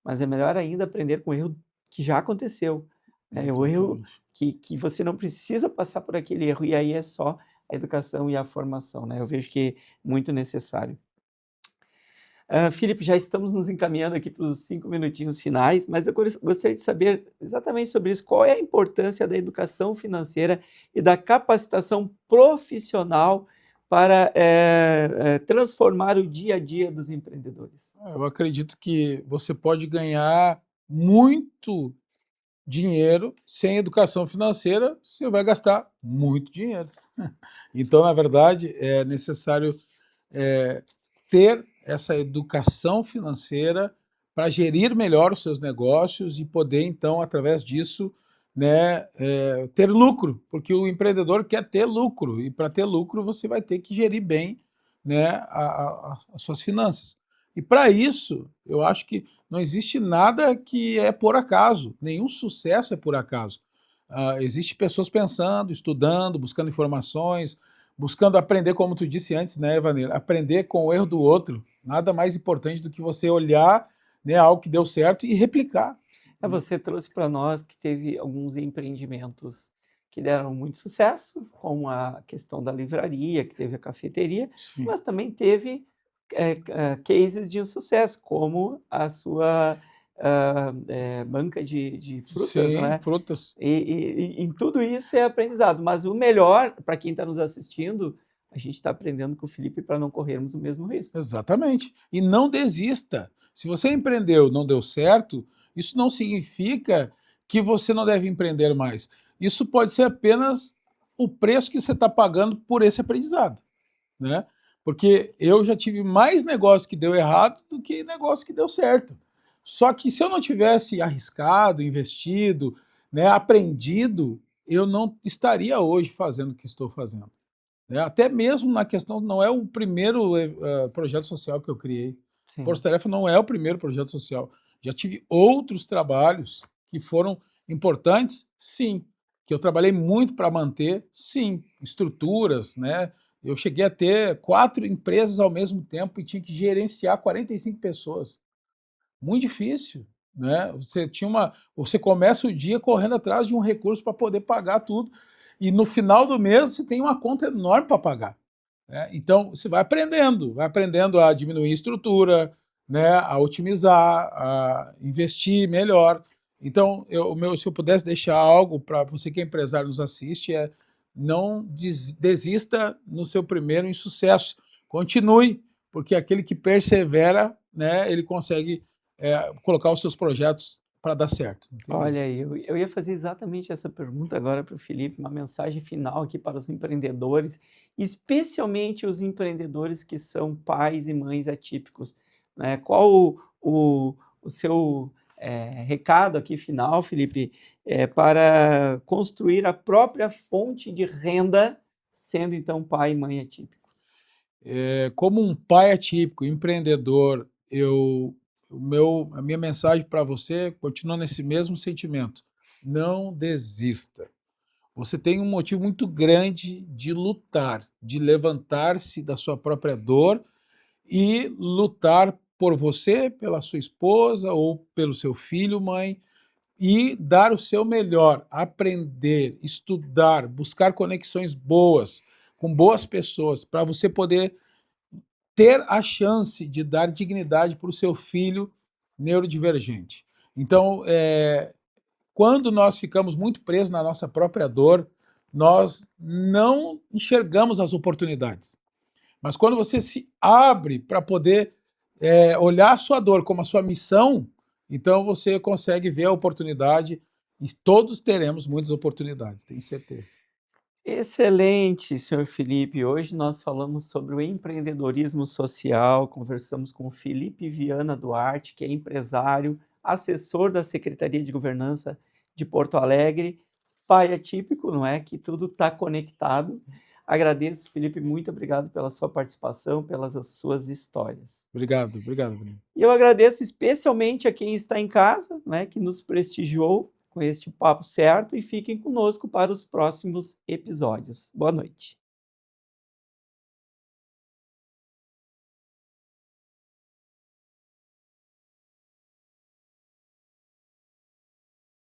mas é melhor ainda aprender com erro que já aconteceu. Né? O erro Exatamente. que você não precisa passar por aquele erro, e aí é só a educação e a formação. Né? Eu vejo que é muito necessário. Felipe, já estamos nos encaminhando aqui para os 5 minutinhos finais, mas eu gostaria de saber exatamente sobre isso. Qual é a importância da educação financeira e da capacitação profissional para transformar o dia a dia dos empreendedores? Eu acredito que você pode ganhar muito dinheiro sem educação financeira, você vai gastar muito dinheiro. Então, na verdade, é necessário ter essa educação financeira para gerir melhor os seus negócios e poder, então, através disso, né, ter lucro, porque o empreendedor quer ter lucro, e para ter lucro você vai ter que gerir bem, né, as suas finanças. E para isso, eu acho que não existe nada que é por acaso, nenhum sucesso é por acaso. Existe pessoas pensando, estudando, buscando informações, buscando aprender, como tu disse antes, né, Evanir? Aprender com o erro do outro. Nada mais importante do que você olhar, né, algo que deu certo e replicar. Né? Você trouxe para nós que teve alguns empreendimentos que deram muito sucesso, como a questão da livraria, que teve a cafeteria, Sim. mas também teve cases de insucesso, como a sua banca de frutas, não Sim, é? frutas. E em tudo isso é aprendizado, mas o melhor, para quem está nos assistindo, a gente está aprendendo com o Felipe para não corrermos o mesmo risco. Exatamente. E não desista. Se você empreendeu e não deu certo, isso não significa que você não deve empreender mais. Isso pode ser apenas o preço que você está pagando por esse aprendizado, né? Porque eu já tive mais negócio que deu errado do que negócio que deu certo. Só que se eu não tivesse arriscado, investido, né, aprendido, eu não estaria hoje fazendo o que estou fazendo. Né? Até mesmo na questão, não é o primeiro projeto social que eu criei. Sim. Força Tarefa não é o primeiro projeto social. Já tive outros trabalhos que foram importantes, sim. Que eu trabalhei muito para manter, sim. Estruturas, né? Eu cheguei a ter 4 empresas ao mesmo tempo e tinha que gerenciar 45 pessoas. Muito difícil, né? Você começa o dia correndo atrás de um recurso para poder pagar tudo, e no final do mês você tem uma conta enorme para pagar, né? Então você vai aprendendo a diminuir a estrutura, né? A otimizar, a investir melhor. Então, se eu pudesse deixar algo para você que é empresário nos assiste, é não desista no seu primeiro insucesso. Continue, porque aquele que persevera, né, ele consegue colocar os seus projetos para dar certo. Não tem jeito. Olha, eu ia fazer exatamente essa pergunta agora para o Felipe, uma mensagem final aqui para os empreendedores, especialmente os empreendedores que são pais e mães atípicos, né? Qual o seu recado aqui final, Felipe, para construir a própria fonte de renda, sendo então pai e mãe atípico? Como um pai atípico, empreendedor, a minha mensagem para você continua nesse mesmo sentimento. Não desista. Você tem um motivo muito grande de lutar, de levantar-se da sua própria dor e lutar por você, pela sua esposa ou pelo seu filho, mãe, e dar o seu melhor, aprender, estudar, buscar conexões boas, com boas pessoas, para você poder ter a chance de dar dignidade para o seu filho neurodivergente. Então, quando nós ficamos muito presos na nossa própria dor, nós não enxergamos as oportunidades. Mas quando você se abre para poder olhar a sua dor como a sua missão, então você consegue ver a oportunidade e todos teremos muitas oportunidades, tenho certeza. Excelente, senhor Felipe. Hoje nós falamos sobre o empreendedorismo social, conversamos com o Felipe Viana Duarte, que é empresário, assessor da Secretaria de Governança de Porto Alegre, pai atípico, não é? Que tudo está conectado. Agradeço, Felipe, muito obrigado pela sua participação, pelas suas histórias. Obrigado, obrigado, Bruno. E eu agradeço especialmente a quem está em casa, né, que nos prestigiou com este papo certo, e fiquem conosco para os próximos episódios. Boa noite.